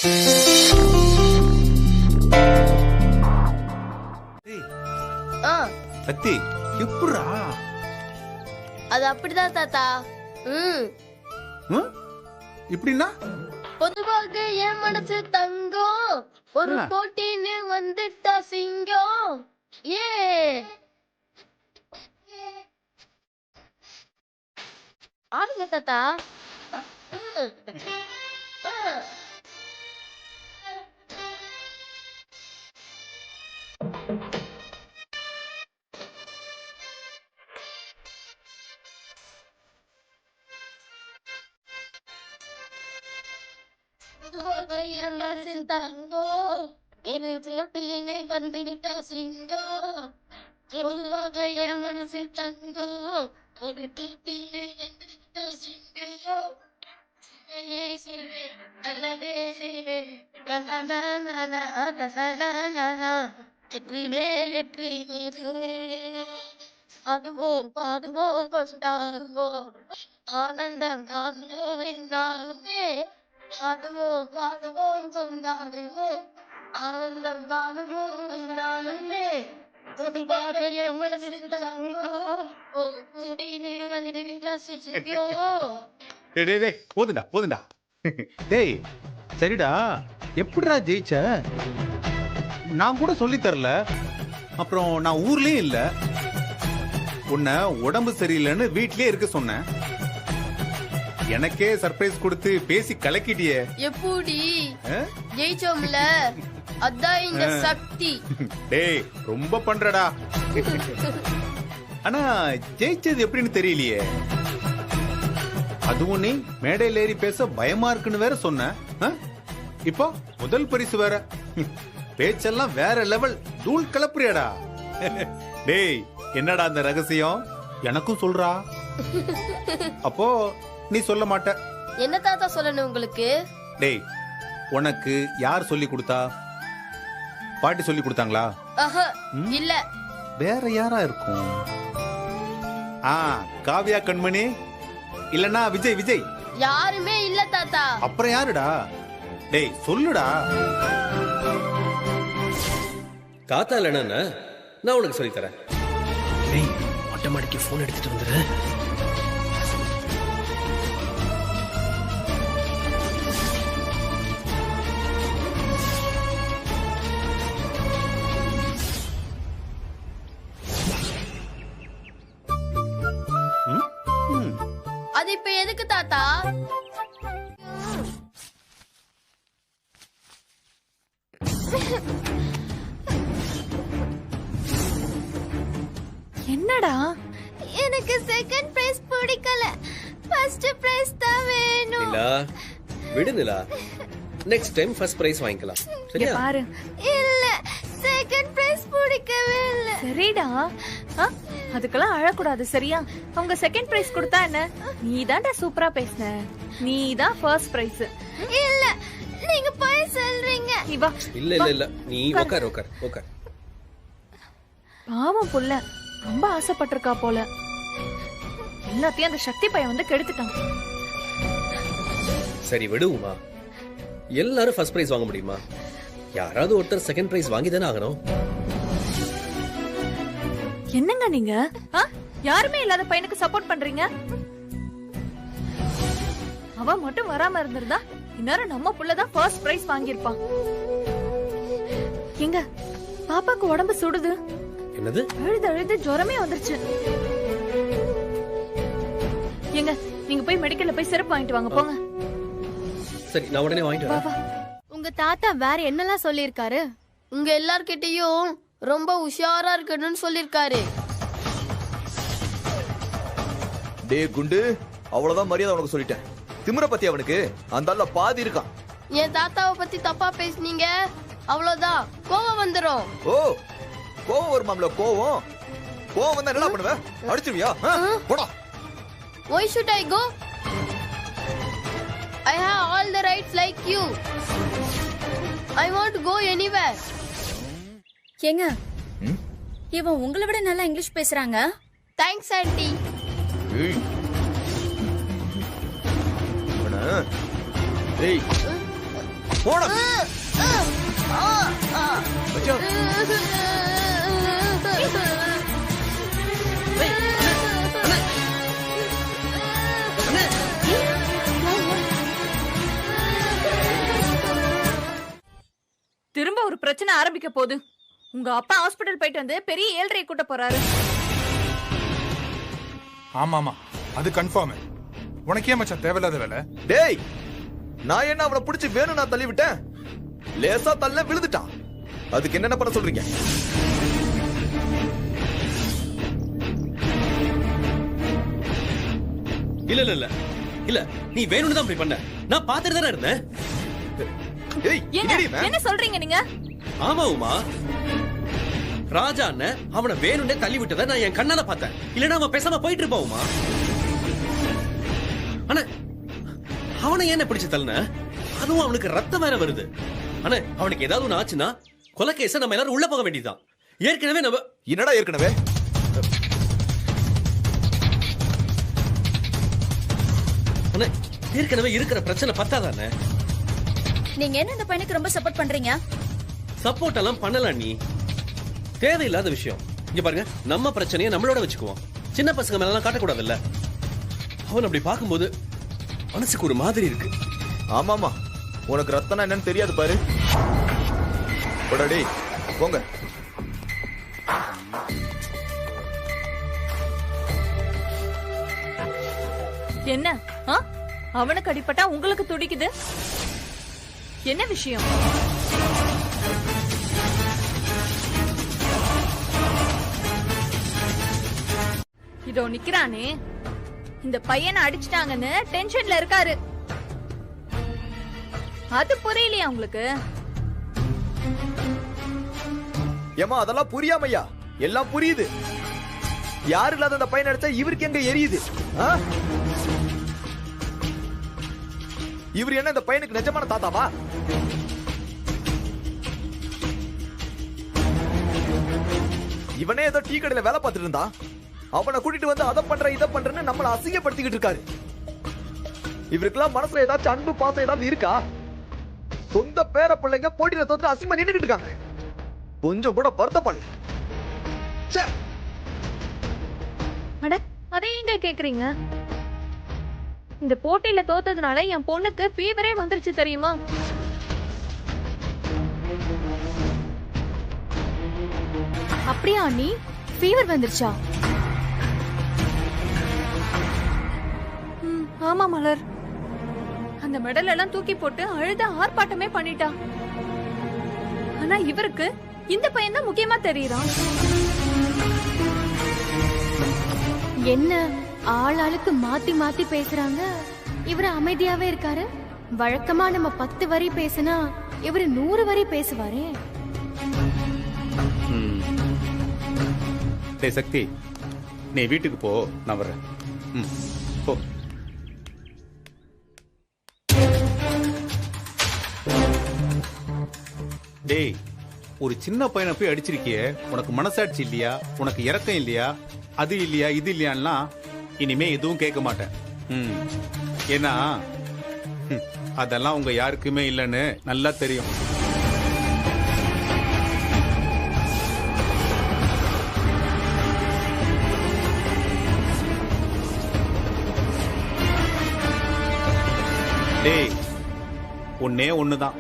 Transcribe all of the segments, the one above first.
அத்தி எப்படா? அது அப்படிதான் தாத்தா. இப்படின்னா பொதுவாக என் மனசு தங்கம், ஒரு போட்டின்னு வந்துட்டா சிங்கம். ஏ ஆடுங்க தாத்தா. தங்கோ போட்டின்னு வந்துட்டா சிங்கம். பொதுவாக என் மனசு தங்கம், ஒரு போட்டின்னு வந்துட்டா சிங்கம். அதுவும் பாதுவோம் கொண்டாடுவோம், ஆனந்தம் காண்போம் என்றாலுமே. அதுவும் பாதுவோம் கொண்டாடுவோம், ஆனந்தம் காணுவோம் என்றாலுமே. பொதுவாக என் மனசு தங்கம், ஒரு போட்டின்னு வந்துட்டா சிங்கம். டேய் போதுண்டா. டேய் சரிடா, எப்படிடா ஜெயிச்ச? நான் கூட சொல்லி தரல, அப்புறம் நான் ஊர்லயே இல்ல. உன்னை உடம்பு சரியில்லைன்னு வீட்லயே இருக்க சொன்னேன். எனக்கே சர்ப்ரைஸ் கொடுத்து பேசி கலக்கிட்டியே. எப்படி ஜெயிச்சோம்ல, அதான் இந்த சக்தி. டேய் ரொம்ப பண்றடா. ஆனா ஜெயிச்சது எப்படின்னு தெரியலையே. அதுவும் நீ மேடையில் ஏறி பேச பயமா இருக்குன்னு வேற சொன்ன. இப்போ முதல் பரிசு வேற. பேச்செல்லாம் வேற லெவல், தூள் கலப்புறியாடா. டேய் என்னடா அந்த ரகசியம், எனக்கும் சொல்றா. அப்போ நீ சொல்ல மாட்ட. என்ன தாத்தா சொல்லணும் உங்களுக்கு? டேய் உனக்கு யார் சொல்லி கொடுத்தா? பாட்டி சொல்லி கொடுத்தாங்களா? இல்ல. வேற யாரா இருக்கும்? காவியா கண்மணி, இல்லனா விஜய். யாருமே இல்ல தாத்தா. அப்புறம் யாருடா? டேய் சொல்லுடா. தாத்தா இல்லைன்னா நான் உனக்கு சொல்லி தரேன். டேய் மொட்டை மாடிக்கு போன் எடுத்துட்டு வந்துரு. அது இப்ப எதுக்கு தாத்தா? என்னடா? எனக்கு செகண்ட் பிரைஸ் பிடிக்கல, ஃபர்ஸ்ட் பிரைஸ் தான் வேணும். நிலா விடு நிலா, நெக்ஸ்ட் டைம் ஃபர்ஸ்ட் பிரைஸ் வாங்கிக்கலாம் சரியா? பாரு. இல்ல செகண்ட் பிரைஸ் பிடிக்கவே இல்ல. சரிடா, அதுக்கெல்லாம் அழக்கூடாது சரியா? அவங்க செகண்ட் பிரைஸ் கொடுத்தா என்ன? நீ தான்டா சூப்பரா பேசுன, நீ தான் ஃபர்ஸ்ட் பிரைஸ். இல்ல நீங்க போய் சொல்றீங்க. நீ வா. இல்ல நீ உட்கார். பாவம் புள்ள ரொம்ப ஆசைப்பட்டிருக்கா போல, எல்லாத்தையும் அந்த சக்தி பையன் வந்து கெடுத்துட்டான். சரி விடுமா, எல்லாரும் ஃபர்ஸ்ட் பிரைஸ் வாங்க முடியுமா? யாராவது ஒருத்தர் செகண்ட் பிரைஸ் வாங்கி தானே ஆகணும். என்னங்க நீங்க யாருமே இல்லாத பையனுக்கு சப்போர்ட் பண்றீங்க? அவ மட்டும் வராம இருந்திருந்தா இந்நேரம் நம்ம புள்ளதான் ஃபர்ஸ்ட் பிரைஸ் வாங்கியிருப்பான். எங்க பாப்பாக்கு உடம்பு சுடுது. என்னது? அழுது ஜுரமே வந்துருச்சு. எங்க நீங்க போய் மெடிக்கல்ல போய் சிரப் வாங்கிட்டு வாங்க போங்க. சரி நான் உடனே வாங்கிட்டு வரேன். உங்க தாத்தா வேற என்னெல்லாம் சொல்லிருக்காரு? உங்க எல்லார்கிட்டயும் ரொம்ப உஷாரா இருக்கணும்னு சொல்லிருக்காரு. டே குண்டு, அவ்வளவுதான் மரியாதை உனக்கு சொல்லிட்டேன். திமிர பத்தி அவனுக்கு அந்த ஆள்ல பாதி இருக்கான். என் தாத்தாவை பத்தி தப்பா பேசுனீங்க, அவ்வளவுதான் கோவம் வந்துரும். ஓ கோவம் வருமாம்ல? கோவம் வந்தா என்ன பண்ணுவ? அடிச்சிருவியா? போடா. Why should I go? I have all the rights like you. I want to go anywhere. ஏங்க இவன் உங்களை விட நல்லா இங்கிலீஷ் பேசுறாங்க. Thanks auntie. ஏய் போடா மச்சான். திரும்ப ஒரு பிரச்சனை ஆரம்பிக்க போகுது. உங்க அப்பா ஹாஸ்பிடல் போயிட்டு வந்து பெரிய 7:30 கூட்ட போறாரு. ஆமாமா அது கன்ஃபார்ம். உனக்கே மச்சான் தேவையில்லாத வேலை. டேய் நான் என்ன அவனை பிடிச்சி வேணும் நான் தள்ளி விட்டேன். லேசா தள்ள விழுந்துட்டான். அதுக்கு என்னென்ன பண்ண சொல்றீங்க? இல்ல இல்ல இல்ல இல்ல நீ வேணும்னு தான் அப்படி பண்ண. நான் பாத்துட்டு தானே இருந்தேன். ஏய் என்ன என்னடி இவன்? என்ன சொல்றீங்க நீங்க? ஆமா உமா, ராஜா அண்ணன் அவனை வேணும்னே தள்ளி விட்டதை நான் என் கண்ணால பார்த்தேன். இல்லன்னா அவன் பேசாம போயிட்டு இருப்பான் உமா. அண்ணா அவனை ஏன் பிடிச்சு தள்ளுன? அதுவும் அவனுக்கு ரத்தம் வேற வருது. அண்ணா அவனுக்கு ஏதாவது ஒண்ணு ஆச்சுன்னா கொலை கேஸ நம்ம எல்லாரும் உள்ள போக வேண்டியதுதான். ஏற்கனவே நம்ம என்னடா ஏற்கனவே? அண்ணா ஏற்கனவே இருக்கிற பிரச்சனை பத்தாதானே? நீங்க என்ன இந்த பையனுக்கு ரொம்ப சப்போர்ட் பண்றீங்க? சப்போர்ட் எல்லாம் பண்ணலாம். நீ தேவையில்லாத விஷயம். இங்க பாருங்க, நம்ம பிரச்சனையை நம்மளோட வச்சுக்குவோம். சின்ன பசங்க மேல எல்லாம் காட்டக்கூடாதுல்ல. அவன் அப்படி பார்க்கும்போது மனசுக்கு ஒரு மாதிரி இருக்கு. ஆமாமா உனக்கு ரத்தனா என்னன்னு தெரியாது பாரு. போடா டேய் போங்க. என்ன அவனுக்கு அடிப்பட்டா உங்களுக்கு துடிக்குது? என்ன விஷயம்? இதோ நிக்கிறானே, இந்த பையனை அடிச்சிட்டாங்கன்னு டென்ஷன்ல இருக்காரு. அது புரியலையா உங்களுக்கு? ஏமா அதெல்லாம் புரியாமையா? எல்லாம் புரியுது. யாரு இல்லாத அந்த பையன் அடிச்சா இவருக்கு எங்க எரியுது? இவர் என்ன இந்த பையனுக்கு நிஜமான தாத்தாவா? இவனே ஏதோ டீ கடையில வேலை பார்த்துட்டு இருந்தா அவனை கூட்டிட்டு வந்து அதை பண்ற இதை பண்றேன்னு நம்மள அசிங்கப்படுத்திக்கிட்டு இருக்காரு. இவருக்கெல்லாம் மனசுல ஏதாச்சும் அன்பு பாசம் ஏதாவது இருக்கா? சொந்த பேர பிள்ளைங்க போட்டியில தோத்து அசிங்கமா நின்றுட்டு இருக்காங்க. கொஞ்சம் கூட வருத்தப்படல. அட அதே எங்க கேக்குறீங்க? இந்த போட்டியில தோத்ததுனால என் பொண்ணுக்கு ஃபீவரே வந்துருச்சு தெரியுமா? அப்படியா அண்ணி? ஃபீவர் வந்துருச்சா? ஆமா மலர், அந்த மெடல் எல்லாம் தூக்கி போட்டு அழுத ஆர்ப்பாட்டமே பண்ணிட்டா. ஆனா இவருக்கு இந்த பையன் தான் முக்கியமா தெரியறான். என்ன ஆளாளுக்கு மாத்தி மாத்தி பேசுறாங்க, இவரு அமைதியாவே இருக்காரு. வழக்கமா நம்ம 10 வரி பேசினா இவரு 100 வரி பேசுவாரே. டேய் சக்தி, நீ வீட்டுக்கு போ, நான் வர்றேன். போ. டேய், ஒரு சின்ன பையனை போய் அடிச்சிருக்கியே, உனக்கு மனசாட்சி இல்லையா? உனக்கு இரக்கம் இல்லையா? அது இல்லையா இது இல்லையான்னா இனிமே எதுவும் கேட்க மாட்டேன். ஏன்னா அதெல்லாம் உங்க யாருக்குமே இல்லைன்னு நல்லா தெரியும். டேய், ஒன்னே ஒண்ணுதான்.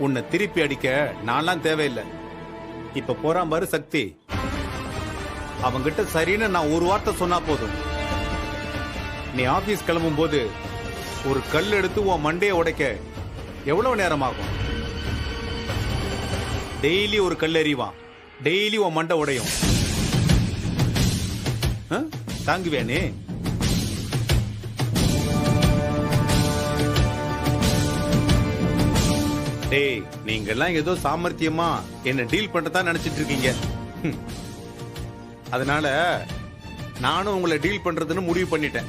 உன்னை திருப்பி அடிக்க நான்லாம் தேவையில்லை. இப்ப போறான் பாரு சக்தி, அவங்கிட்ட சரின்னு நான் ஒரு வார்த்தை சொன்னா போதும். நீ ஆபீஸ் கிளம்பும் போது ஒரு கல் எடுத்து உன் மண்டையை உடைக்க எவ்வளவு நேரம் ஆகும்? டெய்லி ஒரு கல் எறிவான், டெய்லி உன் மண்டை உடையும். தாங்குவேனே? டேய், நீங்க எல்லாம் ஏதோ சாமர்த்தியமா என்ன டீல் பண்றதா நினைச்சிட்டு இருக்கீங்க. அதனால நானும் உங்களை டீல் பண்றதுன்னு முடிவு பண்ணிட்டேன்.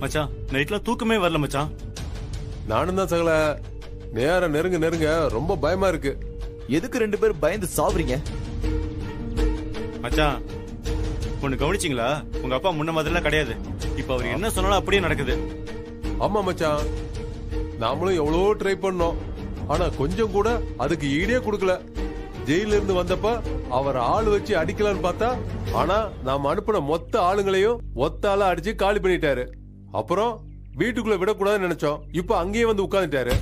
மச்சான், நைட்ல தூக்கமே வரல மச்சான். நானும் தான் சகல. நேரம் நெருங்க ரொம்ப பயமா இருக்கு. எதுக்கு 2 பேரும் பயந்து சாவுறீங்க? மச்சான், ஒண்ணு கவனிச்சிங்களா? உங்க அப்பா முன்ன மாதிரிலாம் கிடையாது. இப்ப அவர் என்ன சொன்னாலும் அப்படியே நடக்குது. ஆமா மச்சான், நாமளும் எவ்வளவோ ட்ரை பண்ணோம். ஆனா கொஞ்சம் கூட அதுக்கு ஈடே கொடுக்கல. ஜெயில இருந்து வந்தப்ப அவர் ஆள் வச்சு அடிக்கலான்னு பார்த்தா, ஆனா நாம அனுப்பின மொத்த ஆளுங்களையும் ஒத்த ஆளா அடிச்சு காலி பண்ணிட்டாரு. அப்புறம் வீட்டுக்குள்ள விடக்கூடாதுன்னு நினைச்சோம். இப்ப அங்கேயே வந்து உட்கார்ந்துட்டாரு.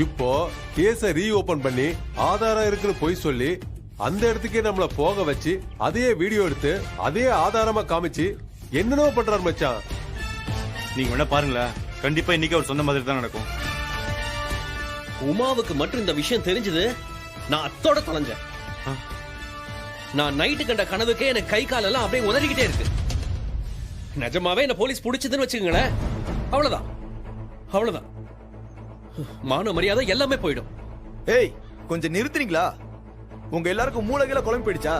இப்போ கேஸ ரீஓபன் பண்ணி ஆதாரம் இருக்குன்னு பொய் சொல்லி அந்த இடத்துக்கே நம்மள போக வச்சு அதே வீடியோ எடுத்து அதே ஆதாரமா காமிச்சு என்னென்னவோ பண்றாரு மச்சான். நீங்க வேணா பாருங்களேன், கண்டிப்பா இன்னைக்கு அவர் சொன்ன மாதிரி தான் நடக்கும். உமாவுக்கு மட்டும் இந்த விஷயம் தெரிஞ்சது, நான் அத்தோட தொலைஞ்சேன். நான் நைட்டு கண்ட கனவுக்கே எனக்கு கை காலெல்லாம் அப்படியே உதறிக்கிட்டே இருக்கு. நிஜமாவே என்ன போலீஸ் பிடிச்சதுன்னு வச்சுக்கோங்களேன், அவ்வளவுதான் அவ்வளவுதான். மான மரியாதை எல்லாமே போயிடும். ஏய், கொஞ்சம் நிறுத்துறீங்களா? உங்க எல்லாருக்கும் மூளைகளை குழம்பு போயிடுச்சா?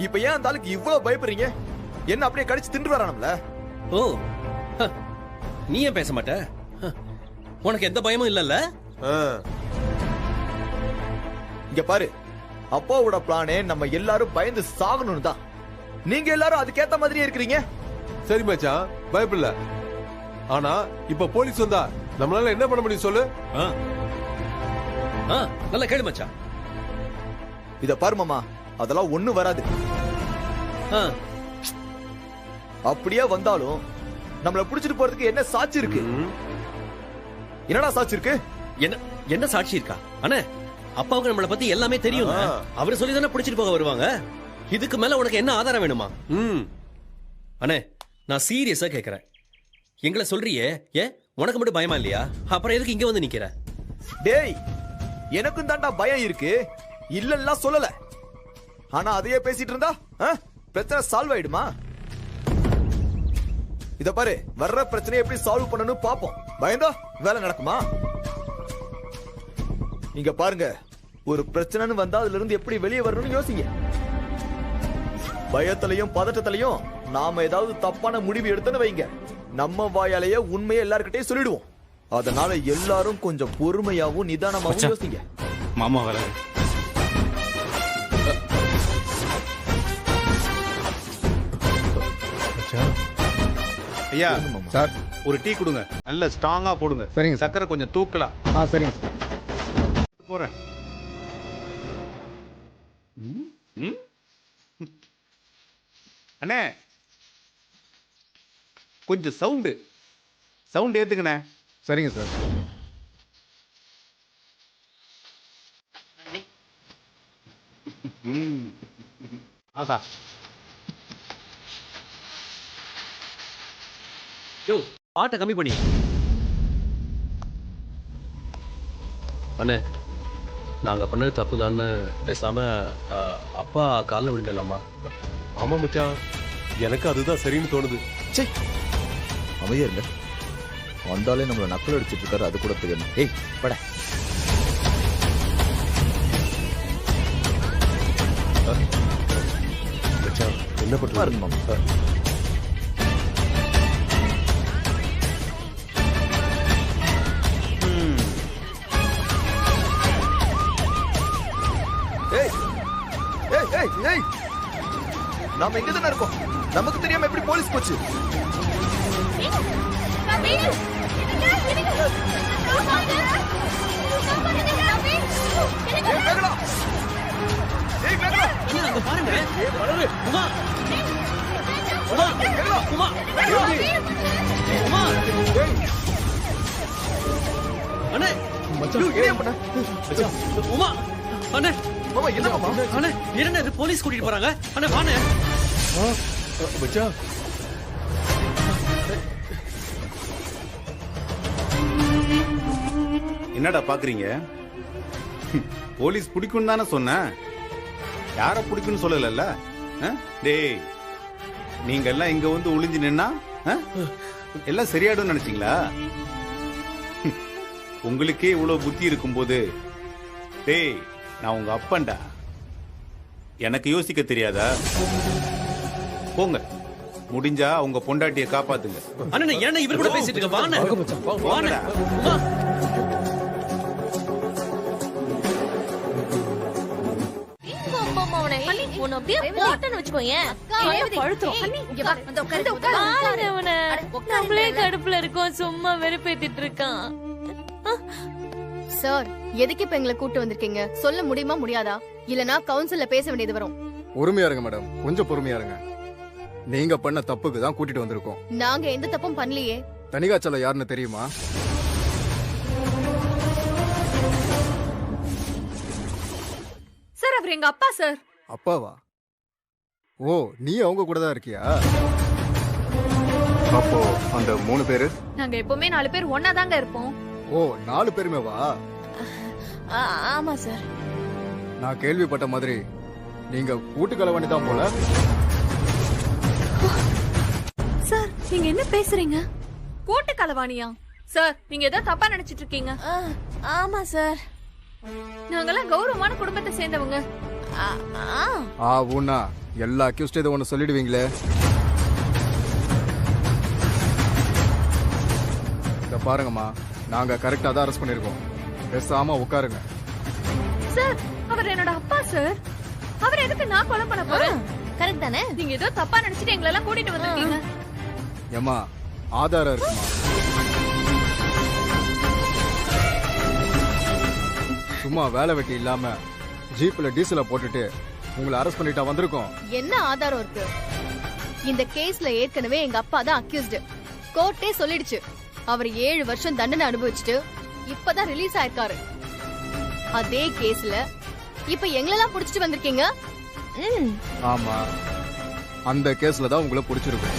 இப்ப ஏன் அந்த ஆளுக்கு இவ்வளவு பயப்படுறீங்க? என்ன அப்படியே கடிச்சு தின்று வரானும்ல? ஓ, நீ ஏன் பேச மாட்ட? உனக்கு எந்த பயமும் இல்லல்ல? இங்க பாரு, அப்பாவோட பிளானே நம்ம எல்லாரும் பயந்து சாகணும்னு தான். நீங்க எல்லாரும் அதுக்கேத்த மாதிரியே இருக்கிறீங்க. சரி மச்சான், பயப்படல. ஆனா இப்ப போலீஸ் வந்தா நம்மளால என்ன பண்ண முடியும் சொல்லு? நல்ல கேளு மச்சான். இத பாரு மாமா, அதெல்லாம் ஒண்ணு வராது. அப்படியே வந்தாலும் நம்மள புடிச்சிட்டு போறதுக்கு என்ன சாட்சி இருக்கு? என்னடா சாட்சி இருக்கு? என்ன சாட்சி இருக்கா? அண்ணே, அப்பாவுக்கு நம்மளை பத்தி எல்லாமே தெரியும். அவரு சொல்லி தானே பிடிச்சிட்டு போக வருவாங்க. இதுக்கு மேல உனக்கு என்ன ஆதாரம் வேணுமா? அண்ணே, நான் சீரியஸா கேக்குறேன். எங்களை சொல்றியே, ஏன் உனக்கு மட்டும் பயமா இல்லையா? அப்புறம் எதுக்கு இங்க வந்து நிக்கிற? டேய், எனக்கும் தாண்டா பயம் இருக்கு, இல்லன்னா சொல்லல. ஆனா அதையே பேசிட்டு இருந்தா பிரச்சனை சால்வ் ஆயிடுமா? இத பாரு, வர்ற பிரச்சனையை எப்படி சால்வ் பண்ணணும் பாப்போம். பயந்தா வேலை நடக்குமா? இங்க பாருங்க, ஒரு பிரச்சனைன்னு வந்தா அதுல இருந்து எப்படி வெளியே வரணும்னு யோசிங்க. பயத்திலையும் பதட்டத்திலையும் நாம ஏதாவது தப்பான முடிவு எடுத்துன்னு வைங்க, நம்ம வாயாலேயே உண்மையை எல்லார்கிட்டயும் சொல்லிடுவோம். அதனால எல்லாரும் கொஞ்சம் பொறுமையாவும் நிதானமாவும் யோசிங்க. மாமா வராது. ஐயா சார், ஒரு டீ கொடுங்க, நல்ல ஸ்ட்ராங்கா போடுங்க. சரிங்க. சக்கரை கொஞ்சம் தூக்கலாம். சரிங்க போறேன். அண்ணே, கொஞ்சம் சவுண்ட் ஏத்துக்கண்ணே. சரிங்க சார். ஆசா, பாட்டை கம்மி பண்ணி. அண்ணே, நாங்க பண்ணது தப்புதான்னு பேசாம அப்பா காலில் விழுந்தலாமா? ஆமா மச்சான், எனக்கு அதுதான் சரின்னு தோணுது. அமைதியா இருங்க. வந்தாலே நம்மள நக்கல் அடிச்சிட்டு இருக்காரு, அது கூட தெரியும். ஏய் பட. மச்சான், என்ன பண்றாரு மாமா? நாம எங்க தானே இருக்கோம்? நமக்கு தெரியாம எப்படி போலீஸ் போச்சு? போலீஸ் கூட்டிட்டு போறாங்க. அண்ணே வாண்ணே. மச்சான், என்னடா பாக்குறீங்க? போலீஸ் பிடிக்கும் தானே சொன்னேன், யார பிடிக்கும்னு சொல்லல. டேய், நீங்க எல்லாம் இங்க வந்து ஒளிஞ்சு நின்னா எல்லாம் சரியாடும் நினைச்சீங்களா? உங்களுக்கே இவ்வளவு புத்தி இருக்கும் போது, டேய் நான் உங்க அப்பன்டா, எனக்கு யோசிக்க தெரியாதா? போங்க, முடிஞ்சா உங்க பொண்டாட்டியை காப்பாத்துங்க. அண்ணா, ஏன்னா இவர் கூட பேசிட்டு இருக்க? வாண்ணே வாண்ணே. உன்னை அப்படியே போட்டேன்னு வச்சுக்கோயேன் பழுத்துரும். நம்மளே கடுப்புல இருக்கோம், சும்மா வெறுப்பேத்திட்டு இருக்கான். சார் எதுக்கு இப்ப எங்களை கூட்டு வந்திருக்கீங்க சொல்ல முடியுமா முடியாதா? இல்லனா கவுன்சில்ல பேச வேண்டியது வரும். பொறுமையா இருங்க மேடம், கொஞ்சம் பொறுமையா இருங்க. நீங்க பண்ண தப்புக்கு தான் கூட்டிட்டு வந்திருக்கோம். நாங்க எந்த தப்பும் பண்ணலையே. தனிகாச்சல யாருன்னு தெரியுமா? சார் அவர் எங்க அப்பா சார். அப்பாவா? ஓ, நீ அவங்க கூட தான் இருக்கியா? அப்போ அந்த 3 பேரு? நாங்க எப்பவுமே 4 பேர் ஒன்னா தாங்க இருப்போம். ஓ, 4 பேருமே வா? ஆமா சார். நான் கேள்விப்பட்ட மாதிரி நீங்க கூட்டு கலவாணி தான் போல. சார் நீங்க என்ன பேசுறீங்க? கூட்டு கலவாணியா? சார் நீங்க ஏதோ தப்பா நினைச்சிட்டு இருக்கீங்க. ஆமா சார், நாங்கெல்லாம் கௌரவமான குடும்பத்தை சேர்ந்தவங்க. ஊனா எல்லா அக்யூஸ்ட் இதை ஒன்று சொல்லிடுவீங்களே. இத பாருங்கம்மா, நாங்க கரெக்டா தான் அரெஸ்ட் பண்ணிருக்கோம். பேசாம உட்காருங்க. சார் அவர் என்னோட அப்பா சார். அவர் எதுக்கு நான் கொலை பண்ண போறேன்? கரெக்ட் தானே? நீங்க ஏதோ தப்பா நினைச்சிட்டு எங்களை எல்லாம் கூட்டிட்டு வந்திருக்கீங்க. ஏமா ஆதாரம் இருக்குமா? சும்மா வேலை வெட்டி இல்லாம ஜீப்ல டீசலை போட்டுட்டு உங்களை அரெஸ்ட் பண்ணிட்டா வந்திருக்கோம். என்ன ஆதாரம் இருக்கு? இந்த கேஸ்ல ஏற்கனவே எங்க அப்பா தான் அக்யூஸ்டு. கோர்ட்டே சொல்லிடுச்சு அவர் 7 வருஷம் தண்டனை அனுபவிச்சுட்டு இப்பதான் ரிலீஸ் ஆயிருக்காரு. அதே கேஸ்ல இப்ப எங்களெல்லாம் புடிச்சிட்டு வந்திருக்கீங்க. ஆமா, அந்த கேஸ்ல தான் உங்களை புடிச்சிருக்கும்.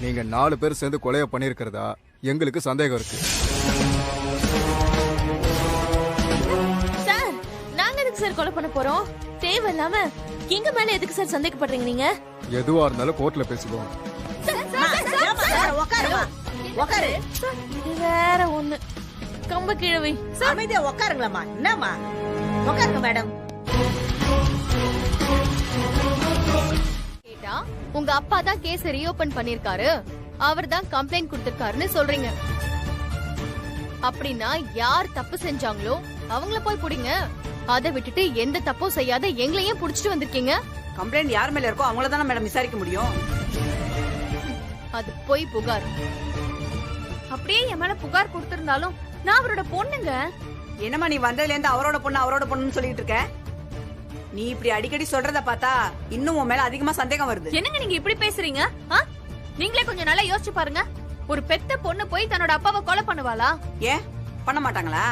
நீங்க 4 பேர் சேர்ந்து கொலைய பண்ணிருக்கிறதா எங்களுக்கு சந்தேகம் இருக்கு. சார் நாங்க எதுக்கு சார் கொலை பண்ண போறோம்? தேவையில்லாம எங்க மேல எதுக்கு சார் சந்தேகப்படுறீங்க நீங்க? எதுவா இருந்தாலும் கோர்ட்ல பேசுவோம். இது வேற ஒண்ணு. கம்ப கிழவி அமைதியா உட்காருங்களாமா. என்னம்மா உட்காருங்க மேடம். கேட்டா உங்க அப்பா தான் கேஸ் ரீஓபன் பண்ணிருக்காரு, அவர் தான் கம்ப்ளைண்ட் கொடுத்திருக்காருன்னு சொல்றீங்க. அப்படின்னா யார் தப்பு செஞ்சாங்களோ அவங்கள போய் புடிங்க. அதை விட்டுட்டு எந்த தப்பும் செய்யாத எங்களையும் புடிச்சிட்டு வந்திருக்கீங்க. கம்ப்ளைண்ட் யார் மேல இருக்கோ அவங்கள தானே மேடம் விசாரிக்க முடியும். அது போய் புகார். அப்படியே என் மேல புகார் கொடுத்திருந்தாலும் நான் அவரோட பொண்ணுங்க. என்னம்மா நீ வந்ததுல இருந்து அவரோட பொண்ணுன்னு சொல்லிட்டு இருக்க? நீ இப்படி அடிக்கடி சொல்றத பார்த்தா இன்னும் உன் மேல அதிகமா சந்தேகம் வருது. என்னங்க நீங்க இப்படி பேசுறீங்க? நீங்களே கொஞ்சம் நல்லா யோசிச்சு பாருங்க. ஒரு பெத்த பொண்ணு போய் தன்னோட அப்பாவை கொலை பண்ணுவாளா? ஏன் பண்ண மாட்டாங்களா?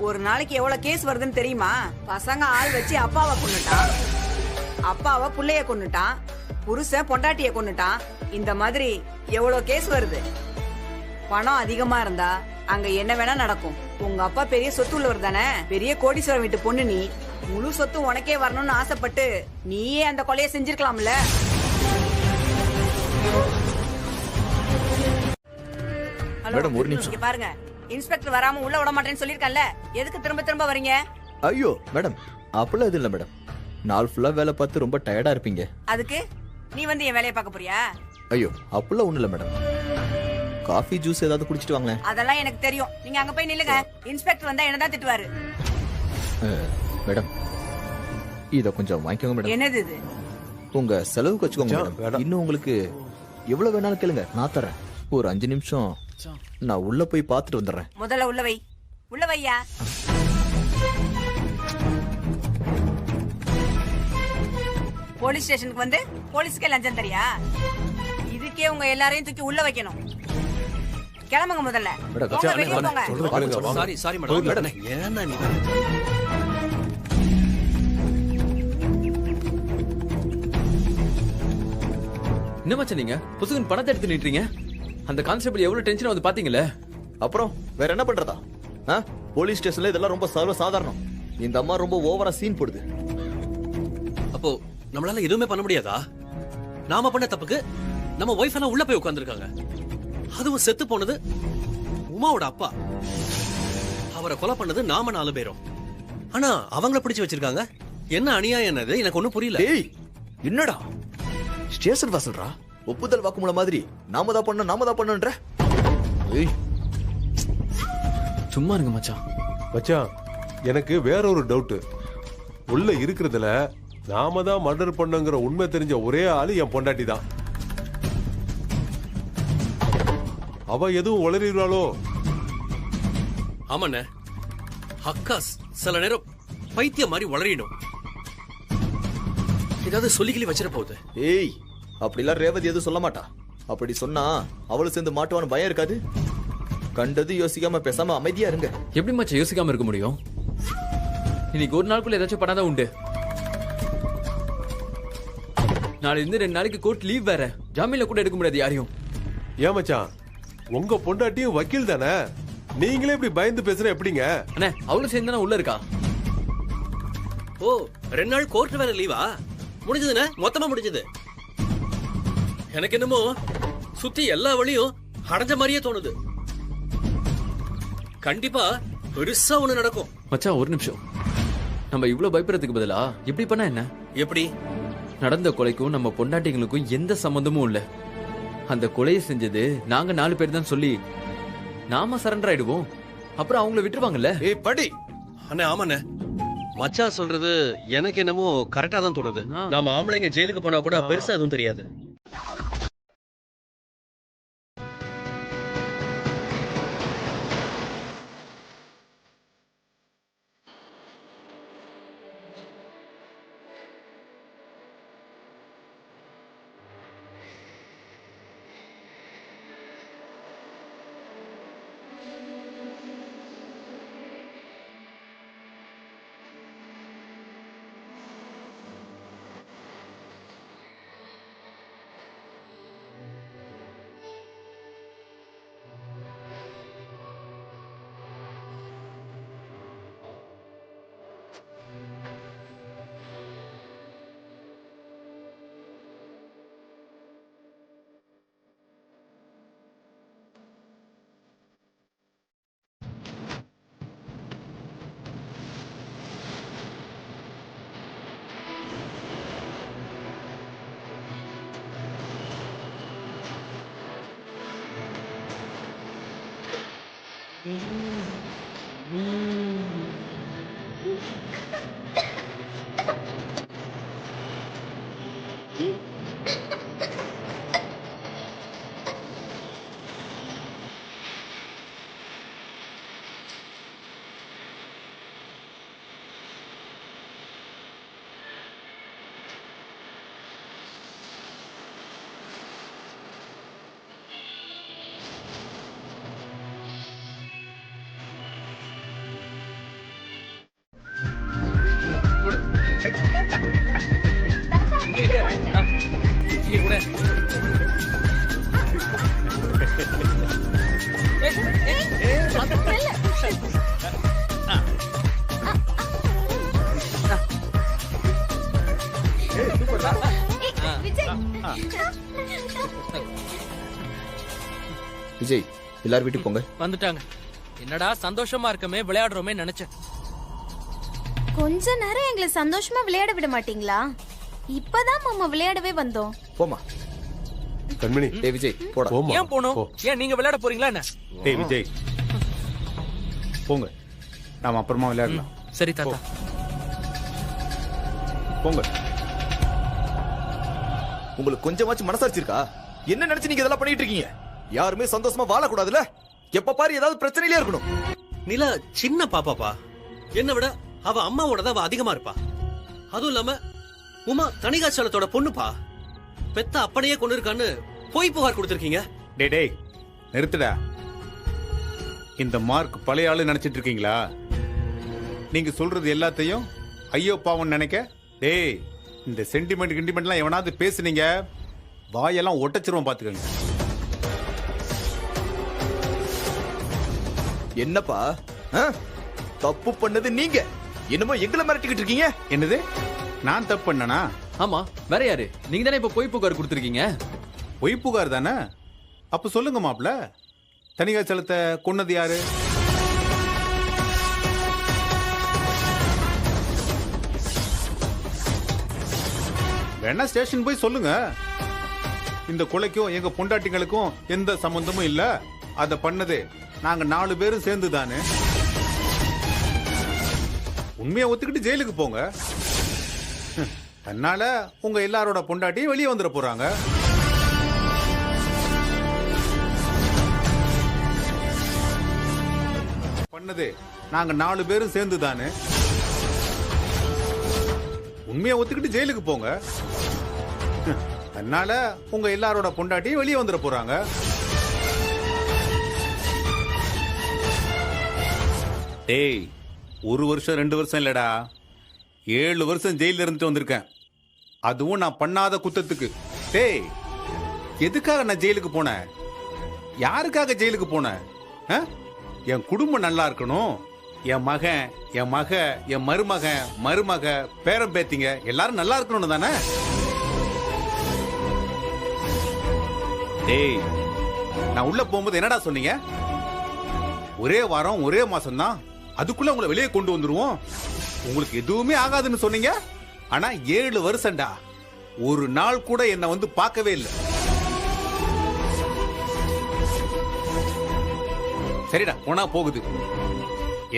ஒரு நாளைக்கு எவ்வளவு கேஸ் வருதுன்னு தெரியுமா? பசங்க ஆள் வச்சு அப்பாவை கொன்னுட்டான், அப்பாவை புள்ளைய கொன்னுட்டான், புருஷன் பொண்டாட்டிய கொன்னுட்டான். இந்த மாதிரி எவ்வளவு கேஸ் வருது. பணம் அதிகமா இருந்தா அங்க என்ன வேணா நடக்கும். உங்க அப்பா பெரிய சொத்து உள்ளவர் தானே, பெரிய கோடீஸ்வரன் வீட்டு பொண்ணு நீ. முழு சொத்து உனக்கே வரணும்னு ஆசைப்பட்டு நீயே அந்த கொலையை செஞ்சிருக்கலாம்ல. மேடம் ஒரு நிமிஷம் இங்க பாருங்க, இன்ஸ்பெக்டர் வராம உள்ள விட மாட்டேன்னு சொல்லிருக்கல, எதுக்கு திரும்ப திரும்ப வரீங்க? ஐயோ மேடம், அப்பெல்லாம் இது இல்ல மேடம். நாள் ஃபுல்லா வேலை பார்த்து ரொம்ப டயர்டா இருப்பீங்க. அதுக்கு நீ வந்து என் வேலையை பார்க்க போறியா? ஐயோ அப்பெல்லாம் ஒண்ணு இல்ல மேடம். காஃபி ஜூஸ் ஏதாவது குடிச்சிட்டு வாங்க. அதெல்லாம் எனக்கு தெரியும். நீங்க அங்க போய் நில்லுங்க. இன்ஸ்பெக்டர் வந்தா என்னதான் திட்டுவாரு. மேடம் இத கொஞ்சம் வாங்கிக்கோங்க மேடம். என்னது இது? உங்க செலவுக்கு வச்சுக்கோங்க மேடம். இன்னும் உங்களுக்கு எவ்வளவு வேணாலும் கேளுங்க, நான் தரேன். ஒரு 5 நிமிஷம் நான் உள்ள போய் பார்த்துட்டு வந்துடுறேன். முதல்ல உள்ள வை. உள்ள வையா. போலீஸ் ஸ்டேஷனுக்கு வந்து போலீஸ்க்கே லஞ்சம் தரியா? இதுக்கே உங்க எல்லாரையும் தூக்கி உள்ள வைக்கணும். கிளம்புங்க முதல்ல. Sorry madam. ஏன்னா நீ என்ன மச்சான் நீங்க புதுசு பணத்தை எடுத்து நின்றீங்க? அந்த கான்ஸ்டபிள் எவ்வளவு டென்ஷன் வந்து பாத்தீங்களே. அப்புறம் வேற என்ன பண்றதா? போலீஸ் ஸ்டேஷன்ல இதெல்லாம் ரொம்ப சர்வ சாதாரணம். இந்த அம்மா ரொம்ப ஓவரா சீன் போடுது. அப்போ நம்மளால எதுவுமே பண்ண முடியாதா? நாம பண்ண தப்புக்கு நம்ம வைஃப் எல்லாம் உள்ள போய் உட்கார்ந்துருக்காங்க. அதுவும் செத்து போனது உமாவோட அப்பா. அவரை கொலை பண்ணது நாம 4 பேரும். ஆனா அவங்கள பிடிச்சு வச்சிருக்காங்க. என்ன அநியாயம் என்னது? எனக்கு ஒண்ணும் புரியல. என்னடா ஸ்டேஷன் வாசல்ரா, ஒப்புதல் வாக்குமூலம் மாதிரி நாம தான் பண்ணன்ற. சும்மா இருங்க மச்சான். மச்சான் எனக்கு வேற ஒரு டவுட். உள்ள இருக்கிறதுல நாம தான் மர்டர் பண்ணங்கிற உண்மை தெரிஞ்ச ஒரே ஆளு என் பொண்டாட்டி தான். அவ எதுவும் உளறிடுவாளோ? ஆமாண்ணே, அக்கா சில நேரம் பைத்தியம் மாதிரி வளரிடும். ஏதாவது சொல்லிக்கிளி வச்சிட போகுது. ஏய், அப்படிலாம் ரேவதி எதுவும் சொல்ல மாட்டா. அப்படி சொன்னா அவளும் சேர்ந்து மாட்டுவான்னு பயம் இருக்காது? கண்டது யோசிக்காம பேசாம அமைதியா இருங்க. எப்படி மச்சான் யோசிக்காம இருக்க முடியும்? இன்னைக்கு ஒரு நாளுக்குள்ள ஏதாச்சும் பண்ணாதான் உண்டு. நாளை இருந்து 2 நாளைக்கு கோர்ட் லீவ் வேற. ஜாமீன்ல கூட எடுக்க முடியாது யாரையும். ஏன் மச்சான், உங்க பொண்டாட்டியும் வக்கீல் தானே, நீங்களே இப்படி பயந்து பேசுற எப்படிங்க? அண்ணே, அவளும் சேர்ந்து உள்ள இருக்கா. ஓ, 2 நாள் கோர்ட் வேற லீவா? முடிஞ்சதுண்ணே, மொத்தமா முடிஞ்சது. எனக்கு என்னமோ சுத்தி எல்லா வழியும் அடைஞ்ச மாதிரியே தோணுது. கண்டிப்பா பெருசா ஒண்ணு நடக்கும். மச்சான் ஒரு நிமிஷம், நம்ம இவ்வளவு பயப்படுறதுக்கு பதிலா இப்படி பண்ணா என்ன? எப்படி? நடந்த கொலைக்கும் நம்ம பொண்டாட்டிங்களுக்கும் எந்த சம்பந்தமும் இல்ல. அந்த கொலையை செஞ்சது நாங்க 4 பேர் தான் சொல்லி நாம சரண்டர் ஆயிடுவோம். அப்புறம் அவங்கள விட்டுருவாங்கல்ல. ஏய் படி. அண்ணே ஆமாண்ணே, மச்சான் சொல்றது எனக்கு என்னமோ கரெக்டா தான் தோணுது. நாம ஆம்பளைங்க ஜெயிலுக்கு போனா கூட பெருசா எதுவும் தெரியாது. விஜய், எல்லாரும் வீட்டுக்கு போங்க. வந்துட்டாங்க. என்னடா சந்தோஷமா இருக்கமே, விளையாடுறோமே நினைச்சேன். கொஞ்ச நேரம் எங்களை சந்தோஷமா விளையாட விட மாட்டீங்களா? இப்பதான் மாமா விளையாடவே வந்தோம். போமா. கண்மணி. டேய் விஜய் போடா. ஏன் போணும்? ஏன் நீங்க விளையாட போறீங்களா என்ன? டேய் விஜய் போங்க, நாம அப்புறமா விளையாடலாம். சரி தாத்தா. போங்க. உங்களுக்கு கொஞ்சமாச்சும் மனசாட்சி இருக்கா? என்ன நினைச்சு நீங்க இதெல்லாம் பண்ணிட்டு இருக்கீங்க? யாருமே சந்தோஷமா வாழக்கூடாதுல? எப்ப பாரு ஏதாவது பிரச்சனையிலே இருக்கணும். நிலா சின்ன பாப்பாப்பா, என்ன விட அவ அம்மாவோட தான் அவ அதிகமா இருப்பா. அதுவும் இல்லாம உமா தணிகாச்சலத்தோட பொண்ணுப்பா. பெத்த அப்பனையே கொண்டு இருக்கான்னு போய் புகார் கொடுத்திருக்கீங்க. டேய் டேய் நிறுத்துடா. இந்த மார்க் பழைய ஆளு நினைச்சிட்டு இருக்கீங்களா? நீங்க சொல்றது எல்லாத்தையும் ஐயோ பாவம் நினைக்க. டேய், இந்த சென்டிமெண்ட் கிண்டிமெண்ட்லாம் எவனாவது பேசுனீங்க, வாயெல்லாம் ஒட்டச்சிருவோம் பாத்துக்கோங்க. என்னப்பா தப்பு பண்ணது நீங்க, என்னமோ எங்களை மிரட்டிக்கிட்டு இருக்கீங்க. என்னது, நான் தப்பு பண்ணனா? ஆமா, வேற யாரு? நீங்க தானே இப்ப பொய் புகார் கொடுத்திருக்கீங்க. பொய் புகார் தானே? அப்ப சொல்லுங்க மாப்ள, தணிகாச்சலத்தை கொன்னது யாரு? வேணா ஸ்டேஷன் போய் சொல்லுங்க. இந்த கொலைக்கும் எங்க பொண்டாட்டிங்களுக்கும் எந்த சம்பந்தமும் இல்ல, அத பண்ணது நாங்க 4 பேரும் சேர்ந்து தானே. உண்மையை ஒத்துக்கிட்டு ஜெயிலுக்கு போங்க. அதனால உங்க எல்லாரோட பொண்டாட்டியும் வெளியே வந்துட போறாங்க. பண்ணது நாங்க 4 பேரும் சேர்ந்து தானே. உண்மையை ஒத்துக்கிட்டு ஜெயிலுக்கு போங்க. அதனால உங்க எல்லாரோட பொண்டாட்டியும் வெளியே வந்துட போறாங்க. டேய், 1 வருஷம் 2 வருஷம் இல்லடா, 7 வருஷம் ஜெயில இருந்துட்டு வந்திருக்கேன். அதுவும் நான் பண்ணாத குத்தத்துக்கு. டேய், எதுக்காக நான் ஜெயிலுக்கு போனேன்? யாருக்காக ஜெயிலுக்கு போனேன்? என் குடும்பம் நல்லா இருக்கணும், என் மகன், என் மக, என் மருமகன், மருமக, பேரம் பேத்திங்க எல்லாரும் நல்லா இருக்கணும் தானே. டேய், நான் உள்ள போகும்போது என்னடா சொன்னீங்க? ஒரே வாரம் ஒரே மாசம் தான், அதுக்குள்ள உங்களை வெளியே கொண்டு வந்துருவோம், உங்களுக்கு எதுவுமே ஆகாதுன்னு சொன்னீங்க. ஆனா 7 வருஷம்டா, ஒரு நாள் கூட என்ன வந்து பார்க்கவே இல்லை. சரிடா, போனா போகுது,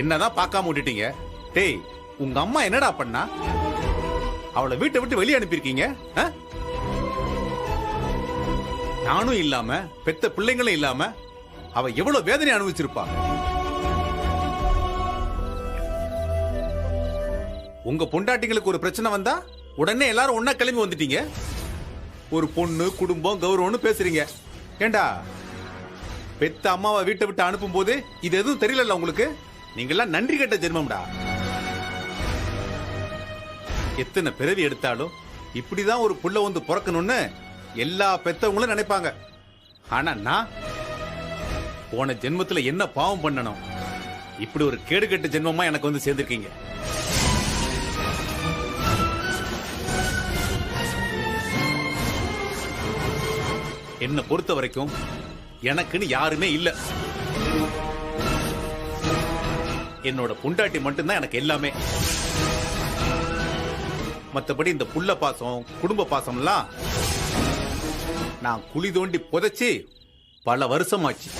என்னதான் பார்க்காம விட்டுட்டீங்க. டேய், உங்க அம்மா என்னடா பண்ணா? அவளை வீட்டை விட்டு வெளியே அனுப்பியிருக்கீங்க. நானும் இல்லாம பெத்த பிள்ளைங்களும் இல்லாம அவ எவ்வளவு வேதனை அனுபவிச்சிருப்பா. உங்க பொண்டாட்டிங்களுக்கு ஒரு பிரச்சனை வந்தா உடனே எல்லாரும் ஒன்னா கிளம்பி வந்துட்டீங்க. ஒரு பொண்ணு, குடும்பம், கௌரவம்னு பேசுறீங்க. ஏண்டா, பெத்த அம்மாவை வீட்டை விட்டு அனுப்பும் போது இது எதுவும் தெரியல உங்களுக்கு? நீங்க எல்லாம் நன்றி கெட்ட ஜென்மம்டா. எத்தனை பிறவி எடுத்தாலும் இப்படிதான் ஒரு புள்ள வந்து பிறக்கணும்னு எல்லா பெத்தவங்களும் நினைப்பாங்க. ஆனா நான் போன ஜென்மத்துல என்ன பாவம் பண்ணணும், இப்படி ஒரு கேடுகெட்ட ஜென்மமா எனக்கு வந்து சேர்ந்திருக்கீங்க. என்ன பொறுத்த வரைக்கும் எனக்குன்னு யாருமே இல்ல. என்னோட பொண்டாட்டி மட்டும்தான் எனக்கு எல்லாமே. மத்தபடி இந்த புள்ள பாசம், குடும்ப பாசம் எல்லாம் நான் குழி தோண்டி புதைச்சி பல வருஷமாச்சு.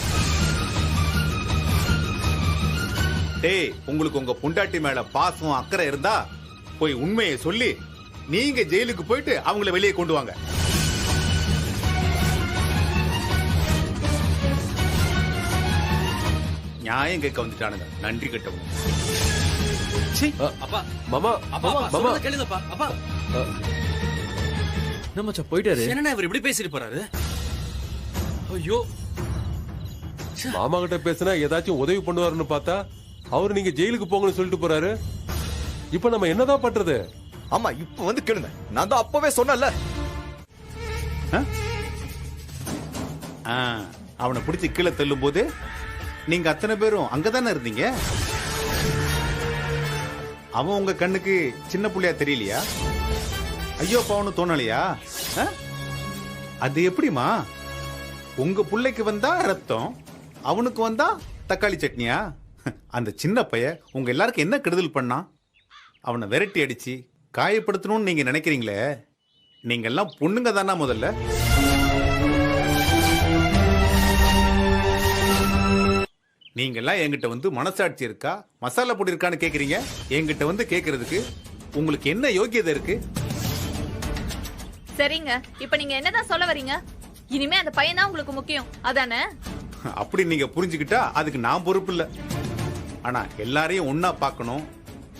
டேய், உங்களுக்கு உங்க பொண்டாட்டி மேல பாசம், அக்கறை இருந்தா போய் உண்மையை சொல்லி நீங்க ஜெயிலுக்கு போயிட்டு அவங்கள வெளியே கொண்டு வாங்க. நியாயம் கேட்க வந்துட்டானுங்க, நன்றி கட்டவும். அப்பா, மாமா, அப்பா, மாமா, கேளுங்கப்பா. அப்பா, என்ன மச்சான் போயிட்டாரு? என்னண்ணா இவர் இப்படி பேசிட்டு போறாரு? ஐயோ, மாமா கிட்ட பேசினா ஏதாச்சும் உதவி பண்ணுவாருன்னு பார்த்தா அவரு நீங்க ஜெயிலுக்கு போங்கன்னு சொல்லிட்டு போறாரு. இப்ப நம்ம என்னதான் பண்றது? ஆமா, இப்ப வந்து கேளுங்க, நான் தான் அப்பவே சொன்னல. அவனை பிடிச்சி கீழே தள்ளும் போது நீங்க அத்தனை பேரும் அங்கதானே இருந்தீங்க. அவன் உங்க கண்ணுக்கு சின்ன புள்ளையா தெரியலையா? ஐயோ பாவனு தோணலையா? அது எப்படிமா? உங்க புள்ளைக்கு வந்தா ரத்தம், அவனுக்கு வந்தா தக்காளி சட்னியா? அந்த சின்ன பைய உங்க எல்லாருக்கும் என்ன கெடுதல் பண்ணா? அவனை விரட்டி அடிச்சு காயப்படுத்தணும்னு நீங்க நினைக்கிறீங்களே, நீங்க எல்லாம் பொண்ணுங்க தானா? முதல்ல நீங்க எல்லாம் என்கிட்ட வந்து மனசாட்சி இருக்கா, மசாலா பொடி இருக்கான்னு கேக்குறீங்க. என்கிட்ட வந்து கேக்குறதுக்கு உங்களுக்கு என்ன யோகியதை இருக்கு? சரிங்க, இப்ப நீங்க என்னதான் சொல்ல வரீங்க? இனிமே அந்த பையன் தான் உங்களுக்கு முக்கியம், அதானே? அப்படி நீங்க புரிஞ்சுக்கிட்டா அதுக்கு நான் பொறுப்பு இல்ல. ஆனா எல்லாரையும் ஒன்னா பார்க்கணும்,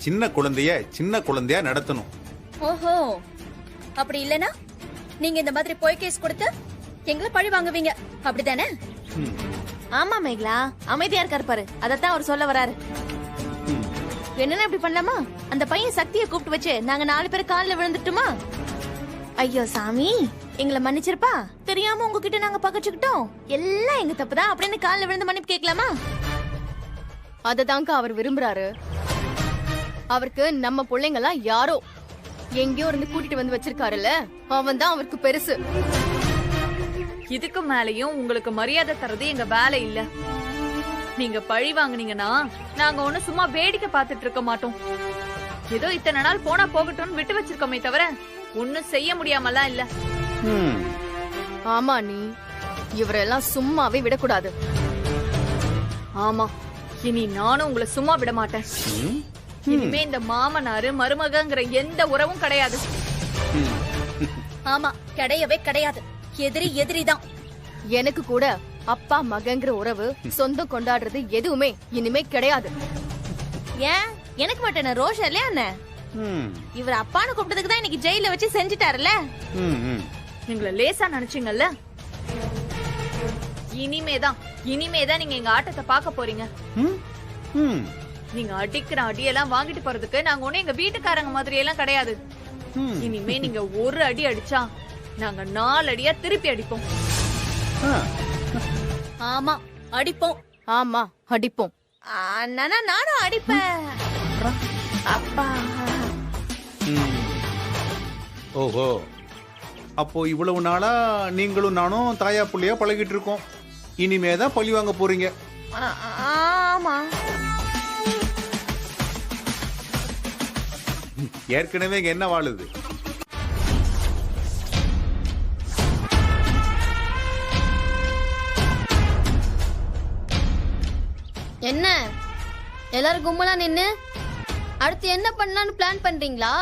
சின்ன குழந்தைய சின்ன குழந்தையா நடத்தணும். ஓஹோ, அப்படி இல்லனா நீங்க இந்த மாதிரி போய் கேஸ் கொடுத்து எங்களை பழி வாங்குவீங்க, அப்படிதானே? ஆமா மேகலா, அமைதியா இருக்காரு பாரு, அதத்தான் அவர் சொல்ல வராரு. என்னன்னா இப்படி பண்ணலாமா? அந்த பையன் சக்தியை கூப்பிட்டு வச்சு நாங்க 4 பேர் காலில் விழுந்துட்டுமா? ஐயோ சாமி, எங்களை மன்னிச்சிருப்பா, தெரியாம உங்ககிட்ட நாங்க பகச்சுக்கிட்டோம், எல்லாம் எங்க தப்புதான் அப்படின்னு காலில் விழுந்து மன்னிப்பு கேட்கலாமா? அததாங்க அவர் விரும்புறாரு. அவருக்கு நம்ம பிள்ளைங்கலாம் யாரோ எங்கேயோ இருந்து கூட்டிட்டு வந்து வச்சிருக்காருல்ல, அவன் தான் அவருக்கு பெருசு. இதுக்கு மேலயும் உங்களுக்கு மரியாதை தரது எங்க வேலை இல்ல. நீங்க பழி வாங்குனீங்கன்னா நாங்க ஒண்ணு சும்மா வேடிக்கை பார்த்துட்டு இருக்க மாட்டோம். ஏதோ இத்தனை நாள் போனா போகட்டும்னு விட்டு வச்சிருக்கோமே தவிர ஒன்னும் செய்ய முடியாமலாம் இல்ல. ஆமா, நீ இவரெல்லாம் சும்மாவே விடக்கூடாது. ஆமா, இனி நானும் உங்களை சும்மா விட மாட்டேன். இனிமே இந்த மாமனாரு மருமகங்கிற எந்த உறவும் கிடையாது. ஆமா, கிடையவே கிடையாது. எதிரி எதிரிதான். எனக்கு கூட அப்பா மகங்கிற உறவு சொந்தம் கொண்டாடுறது எதுவுமே இனிமே கிடையாது. ஏன் எனக்கு மட்டும் என்ன ரோஷம் இல்லையா என்ன? இவர் அப்பான்னு கூப்பிட்டதுக்கு தான் இன்னைக்கு ஜெயில வச்சு செஞ்சுட்டாருல. நீங்கள லேசா நினைச்சீங்கல்ல. இனிமேதான் நீங்க எங்க ஆட்டத்தை பார்க்க போறீங்க. நீங்க அடிக்கிற அடியெல்லாம் வாங்கிட்டு போறதுக்கு நாங்க ஒண்ணு எங்க வீட்டுக்காரங்க மாதிரி எல்லாம் கிடையாது. இனிமே நீங்க ஒரு அடி அடிச்சா நாங்க 4 அடியா திருப்பி அடிப்போம். ஆமா, அடிப்போம். ஆமா, அடிப்போம். நானும் அடிப்பேன். அப்பா. ஓஹோ, அப்போ இவ்வளவு நாளா நீங்களும் நானும் தாயா புள்ளையா பழகிட்டு இருக்கோம். இனிமேதான் பழி வாங்க போறீங்க. ஆமா. ஏற்கனவே இங்க என்ன வாழுது? என்ன எல்லாரும் கும்பலா நின்னு அடுத்து என்ன பண்ணலாம்னு பிளான் பண்றீங்களா?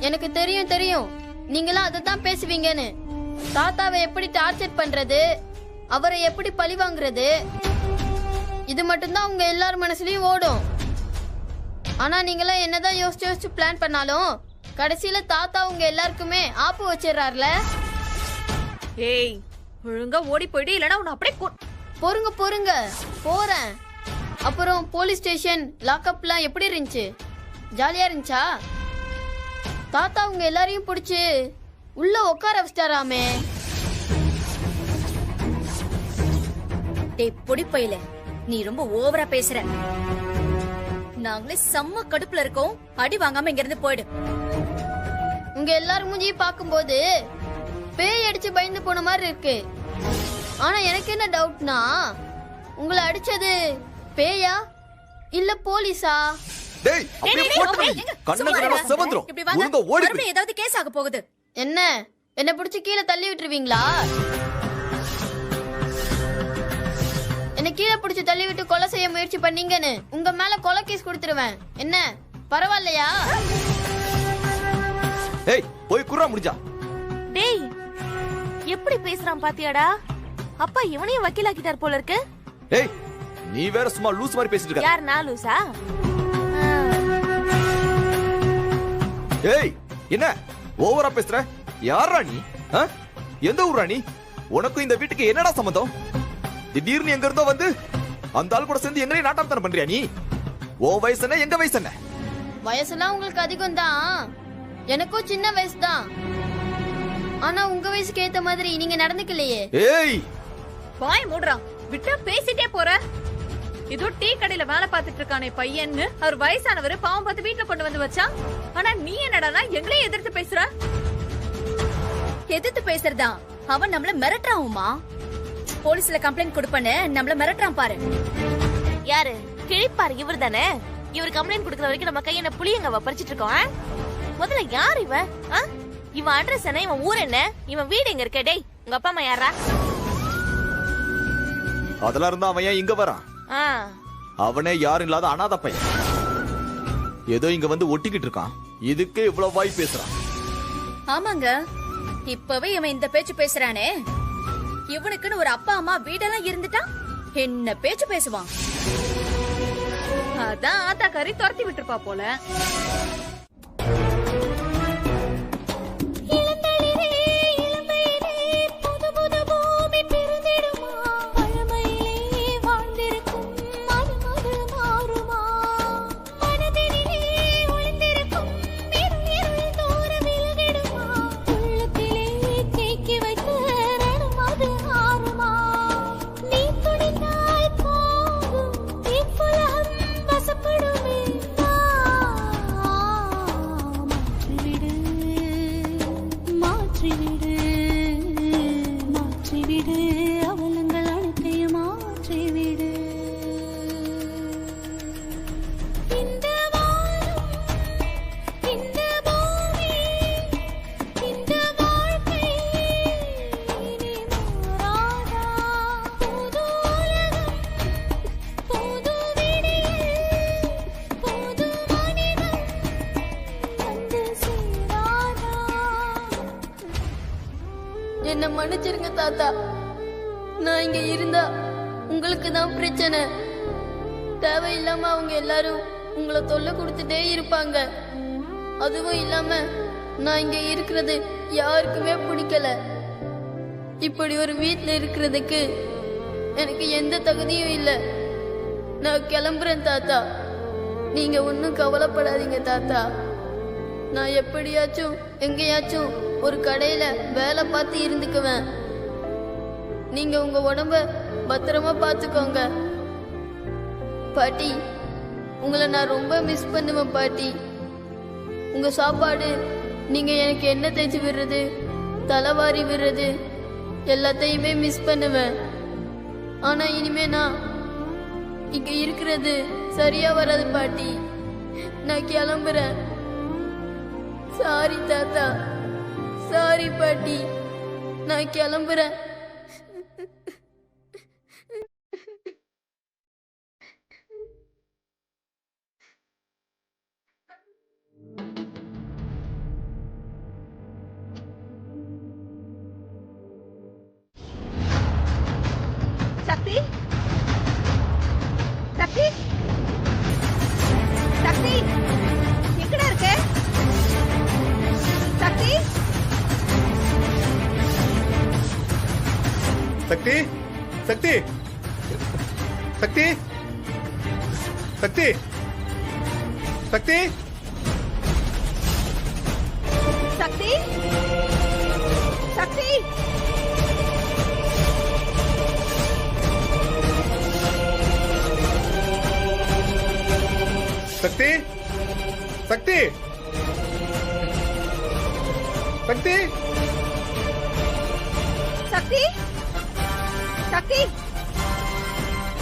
எனக்கு தெரியும் நீங்களாம் அததான் பேசுவீங்கன்னு. தாத்தாவை எப்படி டார்ச்சர் பண்றது, அவரை எப்படி பழி வாங்குறது, இது மட்டும்தான் உங்க எல்லார் மனசுலயும் ஓடும். ஆனா நீங்களாம் என்னதான் யோசிச்சு பிளான் பண்ணாலும் கடைசியில தாத்தா உங்க எல்லாருக்குமே ஆப்பு வச்சிடறாருல. ஏய், ஒழுங்கா ஓடி போயிடு, இல்லனா உன்னை அப்படியே பொறுங்க போறேன். அப்புறம் போலீஸ் ஸ்டேஷன் லாக்அப்லாம் எப்படி இருந்துச்சு? ஜாலியா இருந்துச்சா? தாத்தா உங்க எல்லாரையும் பிடிச்சு உள்ள உட்கார வச்சிட்டாராமே. டேய் பொடிப்பையில, நீ ரொம்ப ஓவரா பேசுற. நாங்களே செம்ம கடுப்புல இருக்கோம். அடி வாங்காம இங்க இருந்து போயிடு. உங்க எல்லாரும் மூஞ்சியும் பாக்கும்போது பேய் அடிச்சு பயந்து போன மாதிரி இருக்கு. ஆனா எனக்கு என்ன டவுட்னா, உங்களை அடிச்சது பேயா இல்ல போலீஸா? டேய், அப்படியே போட்டுறீ. கண்ணங்கறல செவந்துரும். ஒழுங்கா ஓடி போய். ஏதாவது கேஸ் ஆக போகுது. என்ன பிடிச்சு கீழே தள்ளி விட்டுருவீங்களா? என்ன கீழே பிடிச்சு தள்ளி விட்டு கொலை செய்ய முயற்சி பண்ணீங்கன்னு உங்க மேல கொலை கேஸ் கொடுத்துருவேன். என்ன பரவாயில்லையா? ஏய், போய் குறா முடிஞ்சா. டேய், எப்படி பேசுறான் பாத்தியாடா? அப்பா இவனையும் வக்கீலாக்கிட்டார் போல இருக்கு. ஏய், நீ வேற சும்மா லூஸ் மாதிரி பேசிட்டு இருக்க. யார் நான் லூசா? ஏய், என்ன ஓவரா பேசுற? யாரா நீ? எந்த ஊரா நீ? உனக்கு இந்த வீட்டுக்கு என்னடா சம்பந்தம்? திடீர்னு எங்க இருந்தோ வந்து அந்த ஆள் கூட சேர்ந்து எங்களையும் நாட்டாமத்தனம் பண்றியா நீ? ஓ வயசு என்ன, எங்க வயசு என்ன? வயசுலாம் உங்களுக்கு அதிகம் தான். எனக்கும் சின்ன வயசு தான். ஆனா உங்க வயசுக்கு ஏத்த மாதிரி நீங்க நடந்துக்கலையே. ஏய், வாய் மூடுறான். விட்டா பேசிட்டே போற. இதோ டீ கடையில வேலை பார்த்துட்டு இருக்கானே பையன்னு அவர் வயசானவரு பாவம் பார்த்து வீட்டுல கொண்டு வந்து வச்சா. ஆனா நீ என்னடானா எங்களையும் எதிர்த்து பேசுற. எதிர்த்து பேசுறதா? அவன் நம்மள மிரட்டுறான்மா. போலீஸ்ல கம்ப்ளைண்ட் கொடுப்பேன்னு நம்மள மிரட்டுறான் பாரு. யாரு கிழிப்பாரு? இவர் தானே. இவர் கம்ப்ளைண்ட் கொடுக்கற வரைக்கும் நம்ம கையில புளியங்க பறிச்சிட்டு இருக்கோம். முதல்ல யார் இவன்? இவன் அட்ரஸ் என்ன? இவன் ஊர் என்ன? இவன் வீடு எங்க இருக்க? டேய், உங்க அப்பா அம்மா யாரா? அதெல்லாம் இருந்தா அவன் ஏன் இங்க வரான்? அவனே யாரும் இல்லாத அனாதை பையன். ஏதோ இங்க வந்து ஒட்டிக்கிட்டு இருக்கான். இதுக்கு இவ்வளவு வாய் பேசுறான். ஆமாங்க, இப்பவே இவன் இந்த பேச்சு பேசுறானே. இவனுக்குன்னு ஒரு அப்பா அம்மா வீடெல்லாம் இருந்துட்டா என்ன பேச்சு பேசுவான்? அதான் ஆத்தா கறி துரத்தி விட்டுருப்பா போல. என்ன மன்னிச்சிருங்க தாத்தா. நான் இங்க இருந்தா உங்களுக்கு தான் பிரச்சனை. தேவையில்லாம அவங்க எல்லாரும் உங்களை தொல்லை கொடுத்துட்டே இருப்பாங்க. அதுவும் இல்லாம நான் இங்க இருக்கிறது யாருக்குமே பிடிக்கல. இப்படி ஒரு வீட்டுல இருக்கிறதுக்கு எனக்கு எந்த தகுதியும் இல்லை. நான் கிளம்புறேன் தாத்தா. நீங்க ஒன்னும் கவலைப்படாதீங்க தாத்தா. நான் எப்படியாச்சும் எங்கேயாச்சும் ஒரு கடையில வேலை பார்த்து இருந்துக்குவேன். நீங்க உங்க உடம்ப பத்திரமா பாத்துக்கோங்க பாட்டி. உங்களை நான் ரொம்ப மிஸ் பண்ணுவேன் பாட்டி. உங்க சாப்பாடு, நீங்க எனக்கு என்ன தேய்ச்சி விடுறது, தலைவாரி விடுறது எல்லாத்தையுமே மிஸ் பண்ணுவேன். ஆனா இனிமே நான் இங்க இருக்கிறது சரியா வராது பாட்டி. நான் கிளம்புறேன். சாரி தாத்தா, சாரி பாட்டி, நான் கிளம்புறேன். சக்தி, சக்தி, சக்தி, எங்கடா இருக்க? சக்தி, சக்தி, சக்தி, சக்தி, சக்தி, சக்தி, சக்தி, சக்தி. சக்தி, சக்தி, சக்தி, சக்தி, சக்தி,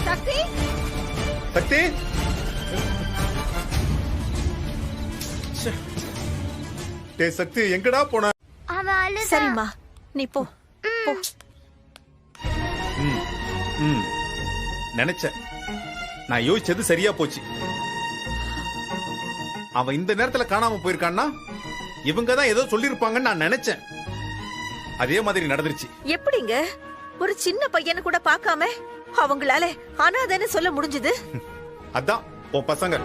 சக்தி, சக்தி. டேய் சக்தி, எங்கடா போன? சரிம்மா, நீ போ. போ. நினைச்சேன். நான் யோசிச்சது சரியா போச்சு. அவன் இந்த நேரத்துல காணாம போயிருக்கான்னா இவங்க தான் ஏதோ சொல்லிருப்பாங்கன்னு நான் நினைச்சேன். அதே மாதிரி நடந்துருச்சு. எப்படிங்க ஒரு சின்ன பையனை கூட பார்க்காம அவங்களால அனாதைன்னு சொல்ல முடிஞ்சது? அதான் உன் பசங்க.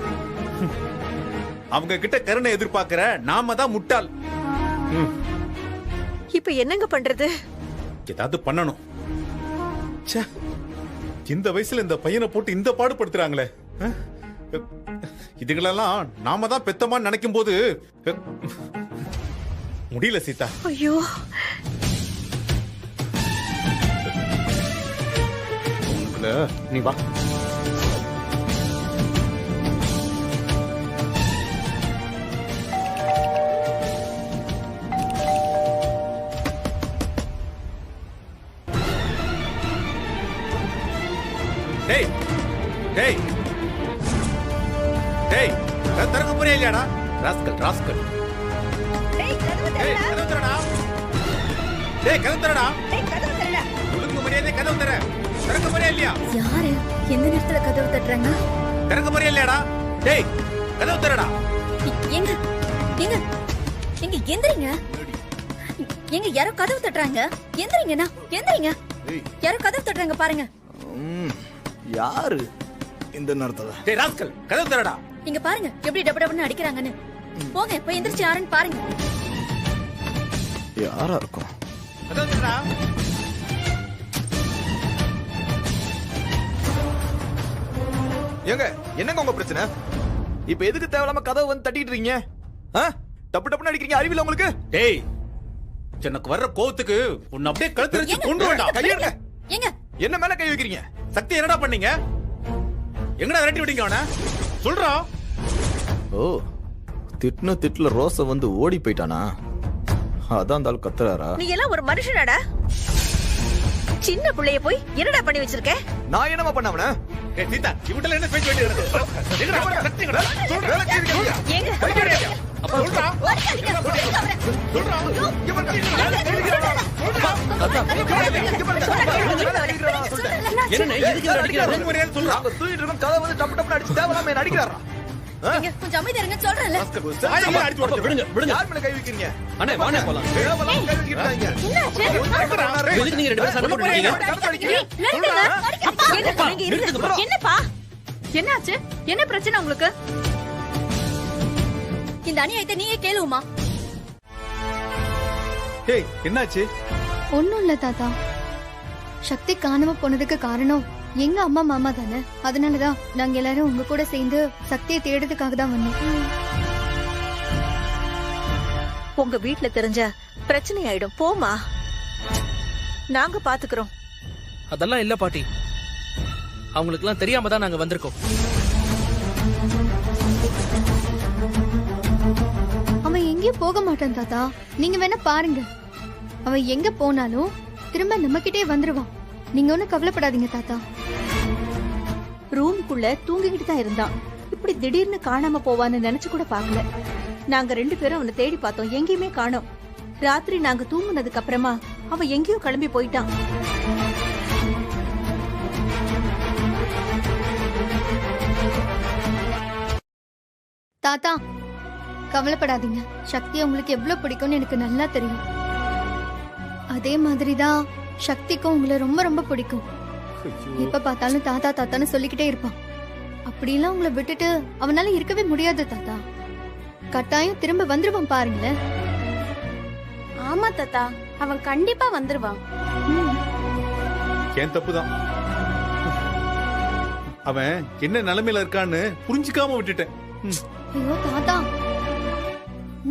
அவங்க கிட்ட கருணை எதிர்பார்க்கிற நாம தான் முட்டாள். இப்ப என்னங்க பண்றது? ஏதாவது பண்ணணும். ச்சே, இந்த வயசுல இந்த பையனை போட்டு இந்த பாடுபடுத்துறாங்களே. இதுகளெல்லாம் நாம தான் பெத்தமான்னு நினைக்கும் போது முடியல சீதா. ஐயோ, நீ வா. டேய் டேய் டேய், திறக்க போறியா இல்லையாடா? Rascal, rascal. டேய் கதவு திறடா. டேய் கதவு திறடா. டேய் கதவு திறடா. ஒழுங்கு மரியாதை கதவு திற. திறக்க போறியா இல்லையா? யாரு எந்த நேரத்துல கதவு தட்டுறாங்க? திறக்க போறியா இல்லையாடா? டேய் கதவு திறடா. எங்க எங்க எங்க எந்திரிங்க. எங்க யாரோ கதவு தட்டுறாங்க. எந்திரிங்கண்ணா, எந்திரிங்க. யாரோ கதவு தட்டுறாங்க பாருங்க. யாரு இந்த நேரத்துல? டேய் ராஸ்கல், கதவு திறடா. இங்க பாருங்க எப்படி டப டபன்னு அடிக்கிறாங்கன்னு. போங்க போய் எந்திரிச்சு யாருன்னு பாருங்க. யாரா இருக்கும்? கதவு திறடா. ஏங்க, என்னங்க உங்க பிரச்சனை? இப்ப எதுக்கு தேவையில்லாம கதவை வந்து தட்டிட்டு இருக்கீங்க? டப்பு டப்புன்னு அடிக்கிறீங்க, அறிவில உங்களுக்கு? டேய், எனக்கு வர்ற கோவத்துக்கு உன்னை அப்படியே கழுத்து கொண்டு வேண்டாம். கையெடுங்க. ஏங்க, என்ன மேல கை வைக்கிறீங்க? சக்தி என்னடா பண்ணீங்க? எங்கடா விரட்டி விட்டீங்க அவனை? சொல்றா. ஓ, திட்டுன திட்டுல ரோச வந்து ஓடி போயிட்டானா? அதான் அந்த ஆள் கத்துறாரா? நீ எல்லாம் ஒரு மனுஷனாடா? சின்ன பிள்ளைய போய் என்னடா பண்ணி வச்சிருக்க? நான் என்னமா பண்ணவன? ஏய் சீதா, இவட்டல என்ன பேச்சு வேண்டியது? எங்கடா சக்தி எங்கடா? சொல்றா. ஏங்க அப்ப சொல்றா. சொல்றா. என்ன எதுக்கு அடிக்கிறாரு? தூக்கிட்டு இருக்கோம், கதவை வந்து டப்பு டப்புன்னு அடிச்சு தேவையில்லாம என்ன அடிக்கிறாரா? கொஞ்சம் அமைதியா இருங்க சொல்றேன்ல. விடுங்க விடுங்க. யார் மேல கை வைக்கிறீங்க? அண்ணே வாண்ணே போலாம். தேவலாம் கை வைக்கிறாங்க. எதுக்கு நீங்க 2 பேரும் சண்டை போட்டுட்டீங்க? என்னப்பா என்னாச்சு? என்ன பிரச்சனை உங்களுக்கு? இந்த அநியாயத்தை நீயே கேளுமா? ஏய் என்னாச்சு? ஒண்ணும் இல்ல தாத்தா. சக்தி காணாம போனதுக்கு காரணம் எங்க அம்மா மாமா தானே. அதனாலதான் நாங்க எல்லாரும் உங்க கூட சேர்ந்து சக்தியை தேடுறதுக்காக தான் வந்தோம். உங்க வீட்ல தெரிஞ்ச பிரச்சனை ஆயிடும். போமா, நாங்க பாத்துக்கிறோம். அதெல்லாம் இல்ல பாட்டி. அவங்களுக்கு எல்லாம் தெரியாம தான் நாங்க வந்திருக்கோம். அவன் எங்கேயும் போக மாட்டான் தாத்தா. நீங்க வேணா பாருங்க. அவன் எங்க போனாலும் திரும்ப நம்ம கிட்டே வந்துருவான். நீங்க ஒன்னும் கவலைப்படாதீங்க தாத்தா. ரூமுக்குள்ள தூங்கிக்கிட்டு தான் இருந்தான். இப்படி திடீர்னு காணாம போவான்னு நினைச்சு கூட பாக்கல. நாங்க 2 பேரும் அவனை தேடி பார்த்தோம், எங்கேயுமே காணோம். ராத்திரி நாங்க தூங்குனதுக்கு அப்புறமா அவன் எங்கேயோ கிளம்பி போயிட்டான். தாத்தா கவலைப்படாதீங்க. சக்தி உங்களுக்கு எவ்வளவு பிடிக்கும்னு எனக்கு நல்லா தெரியும். அதே மாதிரிதான் சக்திக்கும் உங்களை ரொம்ப ரொம்ப பிடிக்கும். எப்ப பார்த்தாலும் தாத்தா தாத்தான்னு சொல்லிக்கிட்டே இருப்பான். அப்படிலாம் உங்களை விட்டுட்டு அவனால இருக்கவே முடியாது தாத்தா. கட்டாயம் திரும்ப வந்துருவான் பாருங்களேன். ஆமா தாத்தா, அவன் கண்டிப்பா வந்துருவான். ஏன் தப்புதான். அவன் என்ன நிலைமையில இருக்கான்னு புரிஞ்சுக்காம விட்டுட்டேன். ஐயோ தாத்தா,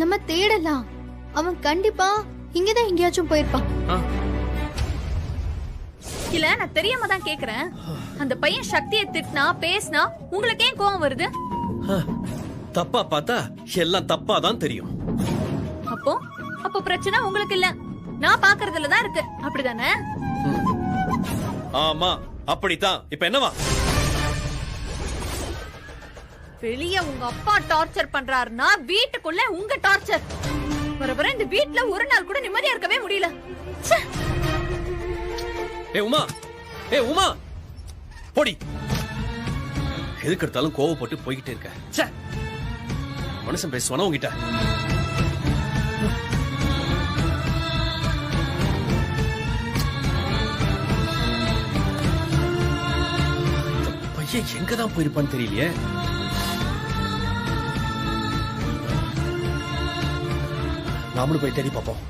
நம்ம தேடலாம். அவன் கண்டிப்பா இங்கதான் எங்கேயாச்சும் போயிருப்பான். இல்ல, நான் தெரியாம தான் கேக்குறேன். அந்த பையன் சக்தியை திட்டினா பேசினா உங்களுக்கு ஏன் கோவம் வருது? தப்பா பார்த்தா எல்லாம் தப்பா தான் தெரியும். அப்போ பிரச்சனை உங்களுக்கு இல்ல, நான் பாக்குறதுல தான் இருக்கு. அப்படிதானே? ஆமா அப்படித்தான். இப்ப என்னவா? வெளிய உங்க அப்பா டார்ச்சர் பண்றாருன்னா வீட்டுக்குள்ள உங்க டார்ச்சர். வர இந்த வீட்ல ஒரு நாள் கூட நிம்மதியா இருக்கவே முடியல. ஏ உமா போடி. எதுக்கு எடுத்தாலும் கோவப்பட்டு போய்கிட்டே இருக்க. மனுஷன் பேசுவானா உங்ககிட்ட? பையன் எங்கதான் போயிருப்பான்னு தெரியலையே. நாமளும் போய் தேடி பார்ப்போம்.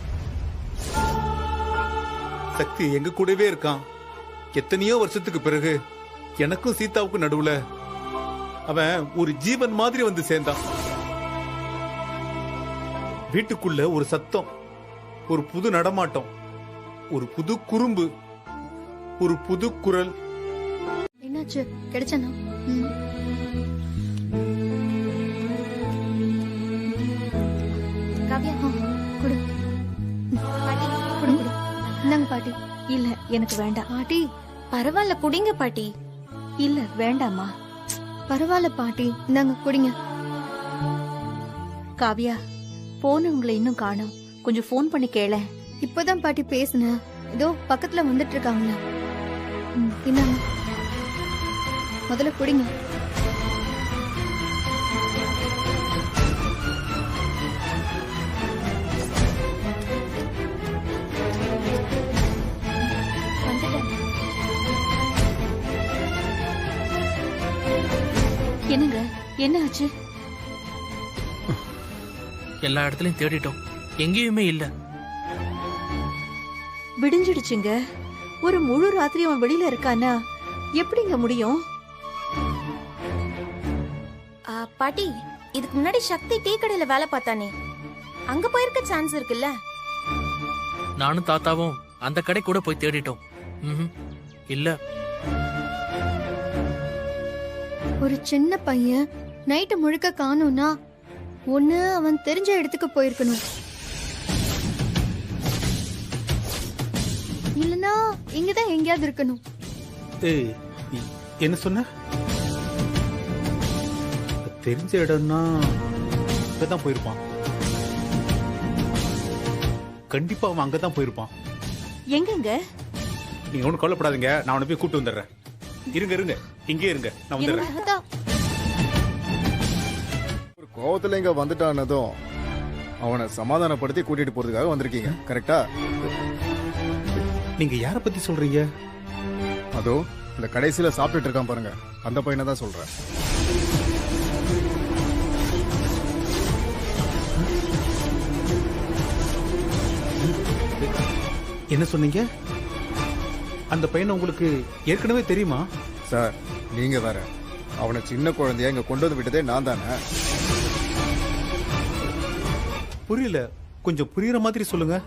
சக்தி எங்க கூடவே இருக்கான். எத்தனையோ வருஷத்துக்கு பிறகு எனக்கும் சீதாவுக்கும் நடுவுல அவன் ஒரு ஜீவன் மாதிரி வந்து சேர்ந்தான். வீட்டுக்குள்ள ஒரு சத்தம், ஒரு புது நடமாட்டம், ஒரு புது குறும்பு, ஒரு புது குரல். என்னாச்சு? கிடைச்சனா? காவியா குடு. பாட்டி குடு குடு. இந்தாங்க பாட்டி. இல்ல எனக்கு வேண்டாம். பாட்டி பரவாயில்ல குடிங்க பாட்டி. இல்ல வேண்டாமா. பரவாயில்ல பாட்டி, இந்தாங்க குடிங்க. காவியா, போனவங்களை இன்னும் காணோம். கொஞ்சம் போன் பண்ணி கேள. இப்பதான் பாட்டி பேசுன. இதோ பக்கத்துல வந்துட்டு இருக்காங்களா. இந்தாங்க முதல்ல குடிங்க. என்னங்க, என்ன ஆச்சு? எல்லா இடத்துலயும் தேடிட்டோம், எங்கேயுமே இல்ல. விடிஞ்சிடுச்சுங்க. ஒரு முழு ராத்திரி அவன் வெளியில இருக்கானா? எப்படிங்க முடியும்? பாட்டி, இதுக்கு முன்னாடி சக்தி டீ கடையில வேலை பார்த்தானே, அங்க போயிருக்க சான்ஸ் இருக்குல்ல? நானும் தாத்தாவும் அந்த கடை கூட போய் தேடிட்டோம். இல்ல. ஒரு சின்ன பையன் நைட்டு முழுக்க காணோம்னா ஒண்ணு அவன் தெரிஞ்ச இடத்துக்கு போயிருக்கணும், இல்லனா இங்கதான் எங்கேயாவது இருக்கணும். ஏய் என்ன சொன்ன? தெரிஞ்ச இடம்னா இங்கதான் போயிருப்பான். கண்டிப்பா அவன் அங்கதான் போயிருப்பான். எங்கங்க? நீங்க ஒன்னும் கொல்லப்படாதீங்க, நான் அவனை போய் கூட்டு வந்துடுறேன். இருங்க இருங்க, இங்கே இருங்க, நான் வந்துடுறேன். கோவத்துல இங்க வந்துட்டானதும் அவனை சமாதானப்படுத்தி கூட்டிட்டு போறதுக்காக வந்திருக்கீங்க, கரெக்டா? நீங்க யார பத்தி சொல்றீங்க? அதோ இந்த கடைசியில சாப்பிட்டுட்டு இருக்கான் பாருங்க, அந்த பையனை தான் சொல்றேன். என்ன சொன்னீங்க? அந்த பையனை உங்களுக்கு ஏற்கனவே தெரியுமா? சார் நீங்க வேற, அவனை சின்ன குழந்தைய இங்க கொண்டு வந்து விட்டதே நான் தானே. புரியல, கொஞ்சம் புரியுற மாதிரி சொல்லுங்க.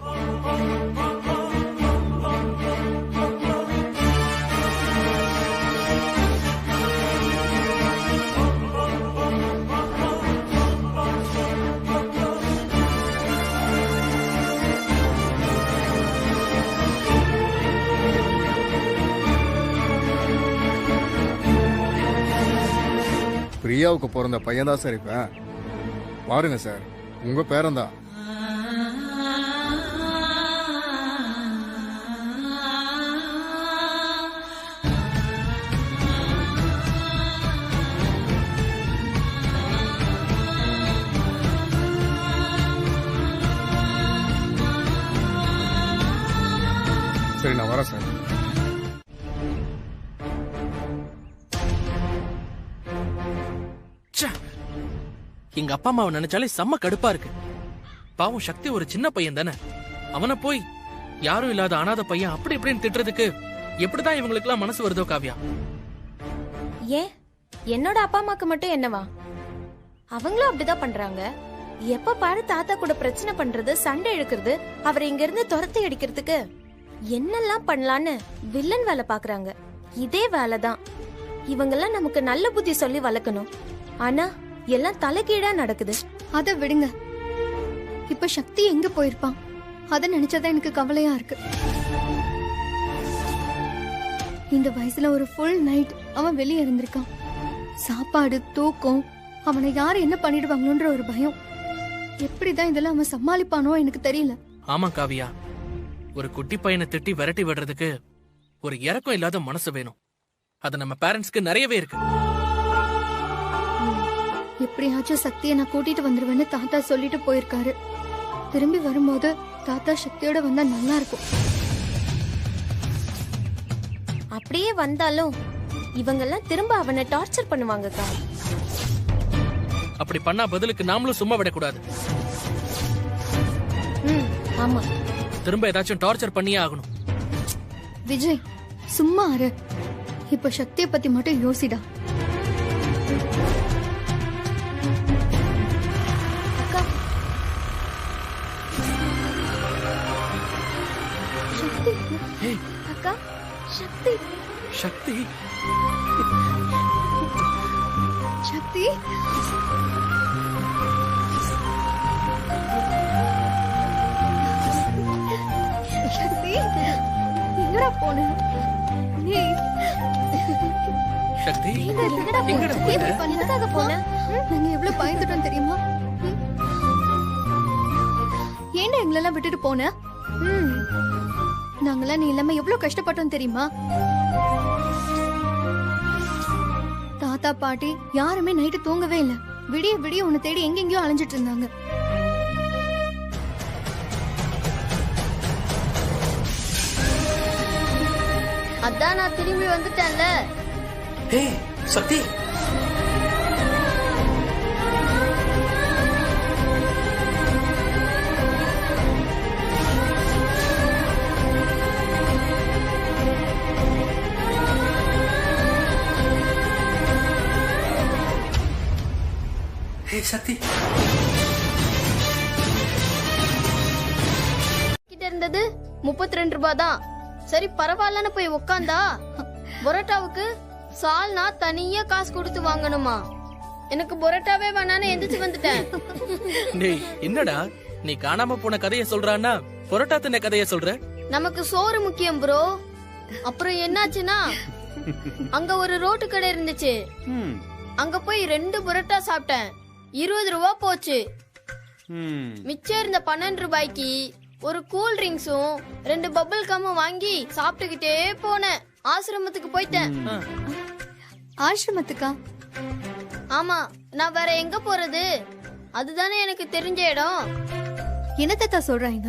பிரியாவுக்கு பிறந்த பையன் தான் சார் இப்ப. பாருங்க சார், உங்க பேரன் தான். சரி நான் வரேன் சார். எங்க அப்பா அம்மாவை நினைச்சாலே செம்ம கடுப்பா இருக்கு. பாவம் சக்தி ஒரு சின்ன பையன் தானே, அவனை போய் யாரும் இல்லாத அனாதை பையன் அப்படி இப்படின்னு திட்டுறதுக்கு எப்படிதான் இவங்களுக்கு எல்லாம் மனசு வருதோ காவ்யா? ஏன் என்னோட அப்பா அம்மாக்கு மட்டும் என்னவா? அவங்களும் அப்படிதான் பண்றாங்க. எப்ப பாரு தாத்தா கூட பிரச்சனை பண்றது, சண்டை இழுக்கிறது, அவரை இங்க இருந்து துரத்தி அடிக்கிறதுக்கு என்னெல்லாம் பண்ணலான்னு வில்லன் வேலை பாக்குறாங்க. இதே வேலைதான். இவங்கெல்லாம் நமக்கு நல்ல புத்தி சொல்லி வளர்க்கணும். ஆனா எல்லாம் தலைகீழா நடக்குது. அத விடுங்க. இப்ப சக்தி எங்க போயிருப்பான்? அத நினைச்சதான் எனக்கு கவலையா இருக்கு. இந்த வயசுல ஒரு ஃபுல் நைட் அவன் வெளியே இருந்திருக்கான். சாப்பாடு, தூக்கம், அவனை யாரு என்ன பண்ணிடுவாங்களோன்ற ஒரு பயம். எப்படிதான் இதெல்லாம் அவன் சமாளிப்பானோ எனக்கு தெரியல. ஆமா காவியா, ஒரு குட்டி பையனை திட்டி விரட்டி விடுறதுக்கு ஒரு இறக்கம் இல்லாத மனசு வேணும். அது நம்ம பேரண்ட்ஸ்க்கு நிறையவே இருக்கு. எப்படியாச்சும் சக்தியை நான் கூட்டிட்டு வந்துருவேன்னு தாத்தா சொல்லிட்டு போயிருக்காரு. திரும்பி வரும்போது தாத்தா சக்தியோட வந்தா நல்லா இருக்கும். அப்படியே வந்தாலும் இவங்கெல்லாம் திரும்ப அவனை டார்ச்சர் பண்ணுவாங்கக்கா. அப்படி பண்ணா பதிலுக்கு நாமளும் சும்மா விடக்கூடாது. ஆமா, திரும்ப ஏதாச்சும் டார்ச்சர் பண்ணியே ஆகணும். விஜய் சும்மா இரு. இப்ப சக்தியை பத்தி மட்டும் யோசிடா. அக்கா, சக்தி சக்தி சக்தி சக்தி எங்கடா போன? சக்தி எங்கடா போன? நாங்க எவ்வளவு பயந்துட்டோம் தெரியுமா? ஏன்டா எங்களெல்லாம் விட்டுட்டு போன? நாங்கெல்லாம் நீ இல்லாம எவ்வளவு கஷ்டப்பட்டோம் தெரியுமா? தாத்தா பாட்டி யாருமே நைட்டு தூங்கவே இல்ல. விடிய விடிய உன்னை தேடி எங்கெங்கயோ அலைஞ்சிட்டு இருந்தாங்க. அதான் நான் திரும்பி வந்துட்டேன்ல. ஏய் சக்தி, சக்தி கிட்ட இருந்தது 32 ரூபாய் தான். சரி பரவாயில்லன்னு போய் உக்காந்தா பொரோட்டாவுக்கு சால்னா தனியா காசு கொடுத்து வாங்கணுமா? எனக்கு பொரோட்டாவே வேணான்னு எந்திரிச்சு வந்துட்டேன். டேய் என்னடா நீ காணாம போன கதைய சொல்றான்னா பொரோட்டா தின்ன கதைய சொல்ற? நமக்கு சோறு முக்கியம் ப்ரோ. அப்புறம் என்னாச்சுன்னா அங்க ஒரு ரோட்டு கடை இருந்துச்சு. அங்க போய் 2 பொரோட்டா சாப்பிட்டேன். 20 ரூபாய் போச்சு. மிச்சம் இருந்த 12 ரூபாய்க்கு ஒரு கூல் ட்ரிங்க்ஸும் 2 பபிள் கம்மும் வாங்கி சாப்பிட்டுக்கிட்டே போனேன். ஆசிரமத்துக்கு போயிட்டேன். ஆசிரமத்துக்கா? ஆமா, நான் வேற எங்க போறது? அதுதானே எனக்கு தெரிஞ்ச இடம். என்ன தாத்தா சொல்றாங்க?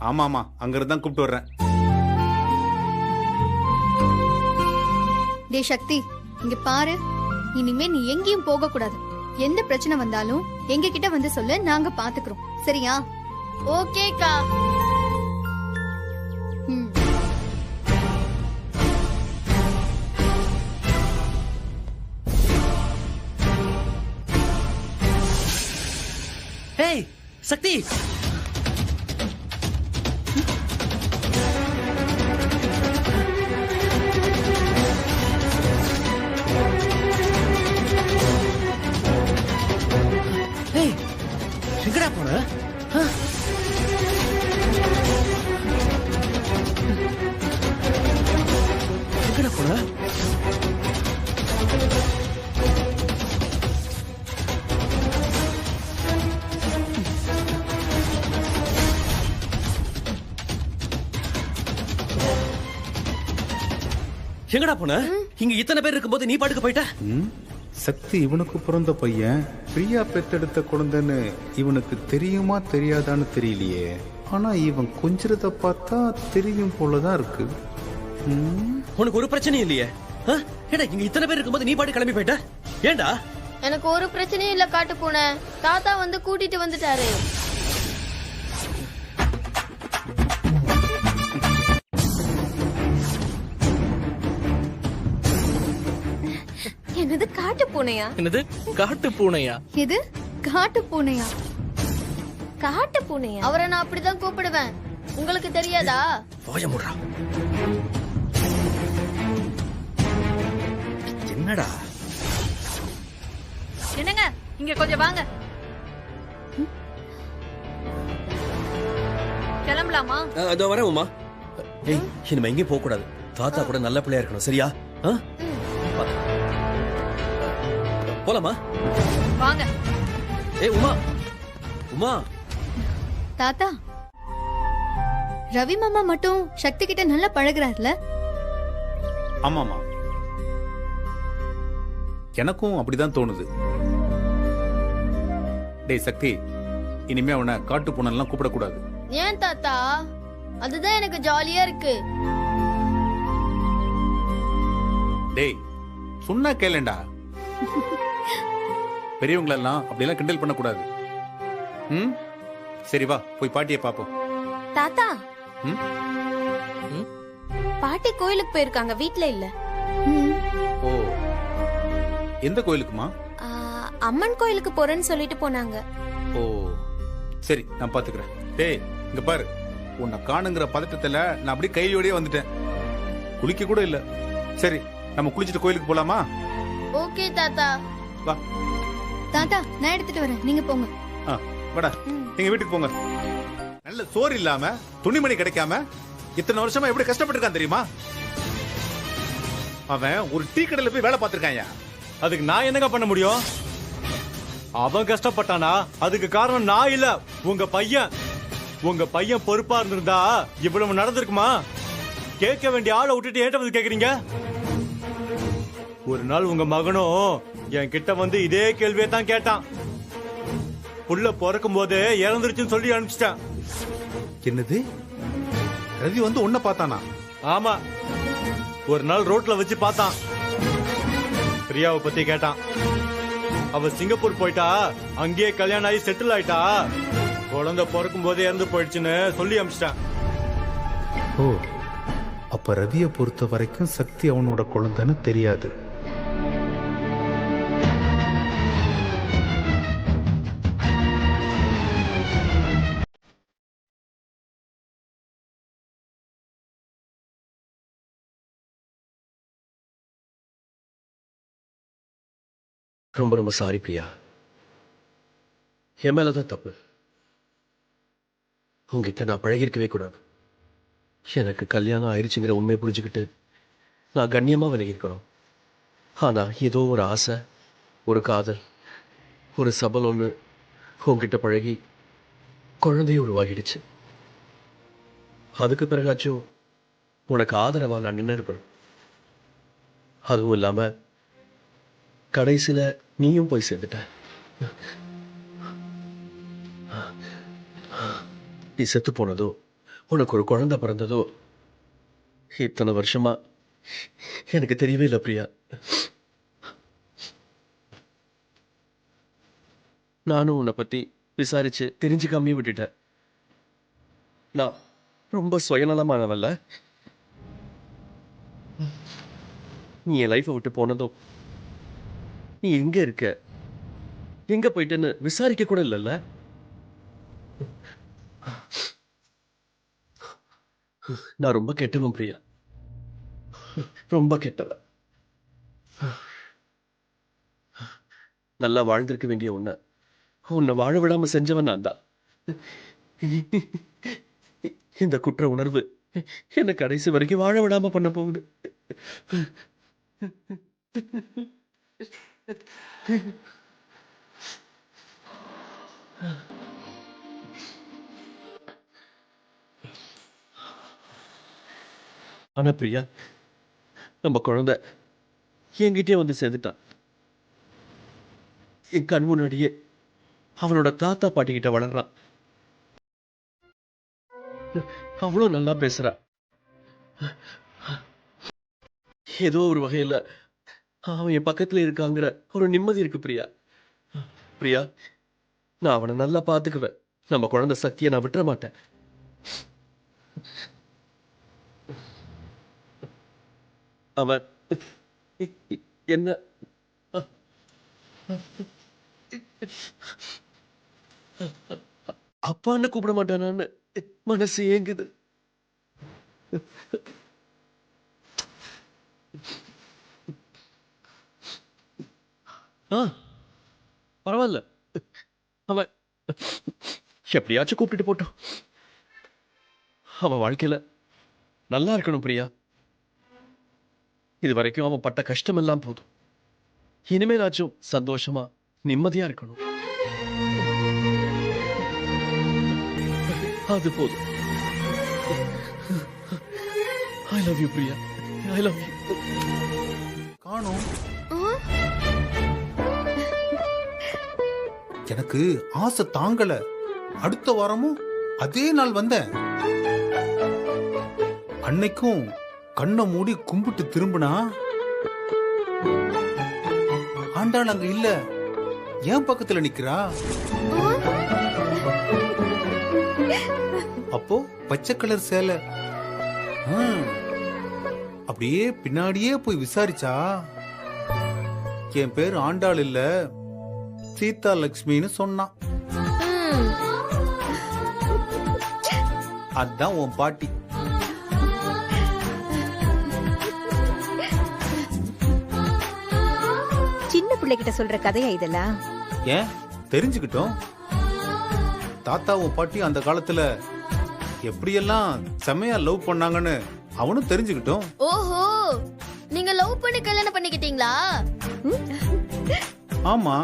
ஆமா ஆமா, அங்க இருந்து தான் கூப்பிட்டு வர்றேன். டே சக்தி, இங்க பாரு, இனிமே நீ எங்கேயும் போக கூடாது. எந்த பிரச்சனை வந்தாலும் எங்க கிட்ட வந்து சொல்லு, நாங்க பாத்துக்கிறோம். சரியா? ஓகேக்கா. ஏய் சக்தி, ஏய் எங்கடா போன? எங்கடா போன? எங்கடா போன? இங்க இத்தனை பேர் இருக்கும்போது நீ பாட்டுக்கு போயிட்ட? சக்தி இவனுக்கு பிறந்த பையன், பிரியா பெத்தெடுத்த குழந்தைன்னு இவனுக்கு தெரியுமா தெரியாதான்னு தெரியலையே. ஆனா இவன் கொஞ்சிறத பார்த்தா தெரியும் போலதான் இருக்கு. உனக்கு ஒரு பிரச்சனையும் இல்லையே? ஏடா இங்க இத்தனை பேர் இருக்கும்போது நீ பாட்டு கிளம்பி போயிட்ட? ஏண்டா? எனக்கு ஒரு பிரச்சனையும் இல்ல காட்டு பூனை. தாத்தா வந்து கூட்டிட்டு வந்துட்டாரு. என்னது காட்டு பூனையா? என்னது காட்டு பூனையா? இது காட்டு பூனையா? காட்டு பூனையா? அவரை நான் அப்படிதான் கூப்பிடுவேன். உங்களுக்கு தெரியாதா? வாய மூடுடா. என்னடா? என்னங்க, இங்க கொஞ்சம் வாங்க. கிளம்பலாமா? அதோ வரேன் உமா. ஏய் இனிமே எங்கேயும் போக கூடாது. தாத்தா கூட நல்ல பிள்ளையா இருக்கணும். சரியா? போலாமா? வாங்க. ஏய் உமா, உமா. தாத்தா, ரவி மாமா மட்டும் சக்தி கிட்ட நல்லா பழகுறாருல? ஆமாமா, எனக்கும் அப்படிதான் தோணுது. டேய் சக்தி, இனிமே அவனை காட்டு பூனெல்லாம் கூப்பிடக்கூடாது. ஏன் தாத்தா? அதுதான் எனக்கு ஜாலியா இருக்கு. டேய் சொன்னா கேளேண்டா. பெரியவங்களெல்லாம் அப்படியெல்லாம் கிண்டல் பண்ணக்கூடாது. சரி வா போய் பாட்டியை பாப்போம். தாத்தா, பாட்டி கோயிலுக்கு போயிருக்காங்க, வீட்ல இல்ல. ஓ, எந்த கோயிலுக்குமா? அம்மன் கோயிலுக்கு போறேன்னு சொல்லிட்டு போனாங்க. ஓ சரி, நான் பாத்துக்கிறேன். டேய் இங்க பாரு, உன்னை காணுங்கிற பதட்டத்துல நான் அப்படியே கையோடயே வந்துட்டேன். குளிக்க கூட இல்ல. சரி நம்ம குளிச்சுட்டு கோயிலுக்கு போலாமா? ஓகே தாத்தா. வா. தாத்தா நான் எடுத்துட்டு வரேன், நீங்க போங்க. வாடா, நீங்க வீட்டுக்கு போங்க. நல்ல சோறு இல்லாம துணிமணி கிடைக்காம இத்தனை வருஷமா எப்படி கஷ்டப்பட்டிருக்கான் தெரியுமா? அவன் ஒரு டீ கடையில போய் வேலை பார்த்திருக்காயா. அதுக்கு நான் என்னங்க பண்ண முடியும்? அவன் கஷ்டப்பட்டானா அதுக்கு காரணம் நான் இல்ல, உங்க பையன். உங்க பையன் பொறுப்பா இருந்திருந்தா இவ்வளவு நடந்திருக்குமா? கேட்க வேண்டிய ஆளை விட்டுட்டு ஏட்ட வந்து கேக்குறீங்க? ஒரு நாள் உங்க மகனும் என் கிட்ட வந்து இதே கேள்வியை தான் கேட்டான். புள்ள பிறக்கும் போதே இறந்துருச்சுன்னு சொல்லி அனுப்பிச்சிட்டேன். என்னது? ரவி வந்து உன்னை பார்த்தானா? ஆமா, ஒரு நாள் ரோட்ல வச்சு பார்த்தான். பிரியாவை பத்தி கேட்டான். அவ சிங்கப்பூர் போயிட்டா, அங்கேயே கல்யாணம் ஆகி செட்டில் ஆயிட்டா, குழந்தை பிறக்கும் போதே இறந்து போயிடுச்சுன்னு சொல்லி அனுப்பிச்சிட்டான். ஓ, அப்ப ரவியை பொறுத்த வரைக்கும் சக்தி அவனோட குழந்தைன்னு தெரியாது. ரொம்ப ரொம்ப சாரி பிரியா. என் மேலதான் தப்பு. உங்ககிட்ட நான் பழகிருக்கவே கூடாது. எனக்கு கல்யாணம் ஆயிடுச்சுங்கிற உண்மையை புரிஞ்சுக்கிட்டு நான் கண்ணியமா விலகிருக்கணும். ஆனா ஏதோ ஒரு ஆசை, ஒரு காதல், ஒரு சபல் ஒன்று உங்ககிட்ட பழகி குழந்தைய உருவாகிடுச்சு. அதுக்கு பிறகாச்சும் உனக்கு ஆதரவா நான் நின்று இருப்பேன். அதுவும் இல்லாம கடைசியில நீயும் போய் சேர்ந்துட்ட. நீ செத்து போனதோ உனக்கு ஒரு குழந்தை பிறந்ததோ இத்தனை வருஷமா எனக்கு தெரியவே இல்லை பிரியா. நானும் உன்னை பத்தி விசாரிச்சு தெரிஞ்சுக்காமே விட்டுட்டேன். நான் ரொம்ப சுயநலமானவல்ல. நீ என் லைஃபை விட்டு போனதும் நீ எங்க இருக்க எங்க போயிட்டேன்னு விசாரிக்க கூட இல்லைல்ல. நான் ரொம்ப கெட்டவன் பிரியா, ரொம்ப கெட்டவன். நல்லா வாழ்ந்திருக்க வேண்டிய உன்னை வாழ விடாம செஞ்சவன் நான் தான். இந்த குற்ற உணர்வு என்ன கடைசி வரைக்கும் வாழ விடாம பண்ண போகுது. ஆனா பிரியா, நம்ம குழந்தை என்கிட்டயே வந்து சேர்ந்துட்டான். என் கண் முன்னாடியே அவனோட தாத்தா பாட்டி கிட்ட வளர்றான். அவ்வளவு நல்லா பேசுறா. ஏதோ ஒரு வகையில அவன் என் பக்கத்துல இருக்காங்கிற ஒரு நிம்மதி இருக்கு பிரியா. பிரியா, நான் அவனை நல்லா பாத்துக்குவேன். நம்ம குழந்தை சக்தியை நான் விட்டுற மாட்டேன். அவன் என்ன அப்பான்னு கூப்பிட மாட்டானான்னு மனசு ஏங்குது. பரவாயில்ல, அவன் எப்படியாச்சும் கூப்பிட்டு போட்டோம். அவன் வாழ்க்கையில நல்லா இருக்கணும் பிரியா. இது வரைக்கும் அவன் பட்ட கஷ்டம் எல்லாம் போதும். இனிமேலாச்சும் சந்தோஷமா நிம்மதியா இருக்கணும். அது போதும். I love you Priya, I love you. காணோம். எனக்கு ஆசை தாங்கல. அடுத்த வாரமும் அதே நாள் வந்தேன். அன்னைக்கும் கண்ணை மூடி கும்பிட்டு திரும்பினா ஆண்டாள் அங்க இல்ல, என் பக்கத்துல நிக்கிறா. அப்போ பச்சை கலர் சேலை. அப்படியே பின்னாடியே போய் விசாரிச்சா என் பேர் ஆண்டாள் இல்ல, சீதா லட்சுமின்னு சொன்னான். அதான் உன் பாட்டி. சின்ன பிள்ளைகிட்ட சொல்ற கதையா இதெல்லாம்? ஏன் தெரிஞ்சுக்கிட்டோம். தாத்தாவும் பாட்டி அந்த காலத்துல எப்படியெல்லாம் செமையா லவ் பண்ணாங்கன்னு அவனும் தெரிஞ்சுக்கிட்டோம். ஓஹோ, நீங்க லவ் பண்ணி கல்யாணம் பண்ணிக்கிட்டீங்களா? ஆமா.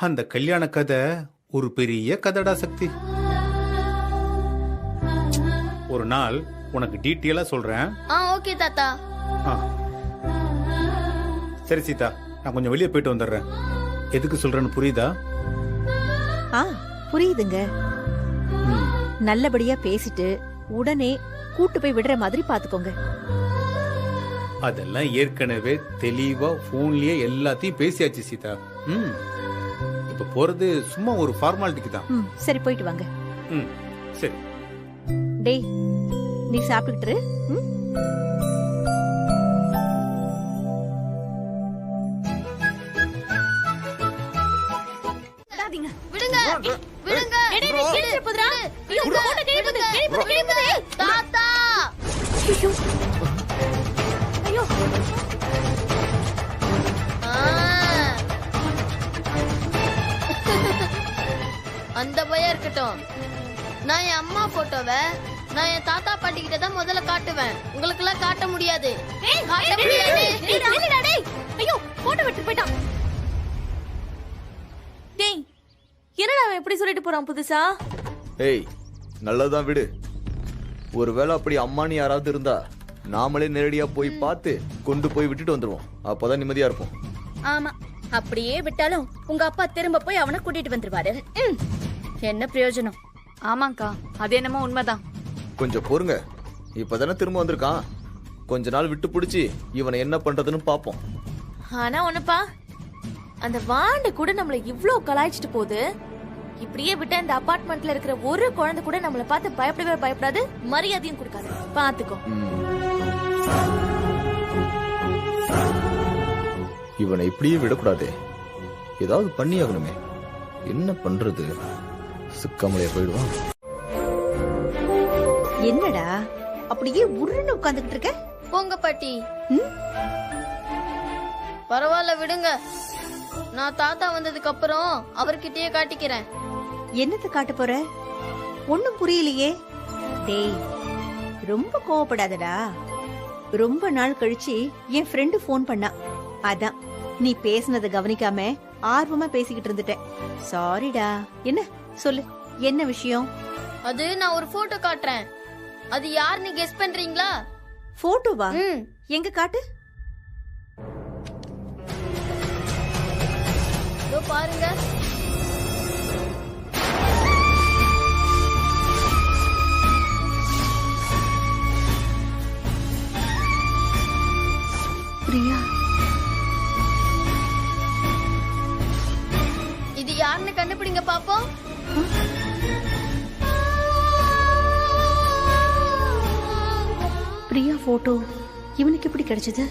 அந்த கல்யாண கதை ஒரு பெரிய கதடா சக்தி. ஒரு நாள் உனக்கு டீட்டெயிலா சொல்றேன். ஓகே தாத்தா. சரி சீதா, நான் கொஞ்சம் வெளியே போயிட்டு வந்துடுறேன். எதுக்கு சொல்றேன்னு புரியுதா? புரியுதுங்க. நல்லபடியா பேசிட்டு உடனே கூட்டு போய் விடுற மாதிரி பாத்துக்கோங்க. அதெல்லாம் ஏற்கனவே தெளிவா போன்லயே எல்லாத்தையும் பேசியாச்சு சீதா. இப்ப போறது சும்மா ஒரு ஃபார்மாலிட்டிக்கு தான். சரி, போயிட்டு வாங்க. சரி. டேய், நீ சாப்பிட்டுட்டு விடுங்க விடுங்க. தாத்தா, அந்த பயம் இருக்கட்டும். நான் என் அம்மா போட்டோவை நான் என் தாத்தா பாட்டி கிட்ட தான் முதல்ல காட்டுவேன். உங்களுக்கு எல்லாம் காட்ட முடியாது. காட்ட முடியாது. ஐயோ, போட்டோ விட்டு போயிட்டான். டேய், என்னடா அவன் எப்படி சொல்லிட்டு போறான் புதுசா? ஏய், நல்லதான் விடு. ஒருவேளை அப்படி அம்மானி யாராவது இருந்தா நாமளே நேரடியா போய் பார்த்து கொண்டு போய் விட்டுட்டு வந்துருவோம். அப்பதான் நிம்மதியா இருப்போம். ஆமா, அப்படியே விட்டாலும் உங்க அப்பா திரும்ப போய் அவனை கூட்டிட்டு வந்துருவாரு. என்ன பிரயோஜனம்? ஆமாக்கா, அது என்னமோ உண்மைதான். கொஞ்சம் பொறுங்க, இப்பதானே திரும்ப வந்திருக்கான். கொஞ்ச நாள் விட்டு பிடிச்சி இவனை என்ன பண்றதுன்னு பாப்போம். ஆனா ஒண்ணுப்பா, அந்த வாண்டு கூட நம்மள இவ்ளோ கலாய்ச்சிட்டு போகுது. இப்படியே விட்ட இந்த அபார்ட்மெண்ட்ல இருக்கிற ஒரு குழந்தை கூட நம்மள பார்த்து பயப்படவே பயப்படாது, மரியாதையும் கொடுக்காது. பாத்துக்கோ. இவனை இப்படியே விடக்கூடாதே, ஏதாவது பண்ணி ஆகணுமே. என்ன பண்றது? சிக்காமலே போயிடுவான். என்னடா அப்படியே உருன்னு உட்கார்ந்துகிட்டு இருக்க? போங்க பாட்டி. பரவாயில்ல விடுங்க, நான் தாத்தா வந்ததுக்கு அப்புறம் அவர்கிட்டயே காட்டிக்கிறேன். என்னத்தை காட்ட போற? ஒண்ணும் புரியலையே. டேய், ரொம்ப கோவப்படாதடா. ரொம்ப நாள் கழிச்சு என் ஃப்ரெண்டு போன் பண்ணா. அதான் நீ பேசுனதை கவனிக்காம ஆர்வமா பேசிக்கிட்டு இருந்துட்டேன். சாரிடா. என்ன சொல்லு, என்ன விஷயம்? அது நான் ஒரு போட்டோ காட்டுறேன், அது யாருன்னு கெஸ் பண்றீங்களா? போட்டோவா? எங்க காட்டு. இதோ பாருங்க. பிரியா. இது யாருன்னு கண்டுபிடிங்க பாப்போம். பிரியா போட்டோ இவனுக்கு எப்படி கிடைச்சது?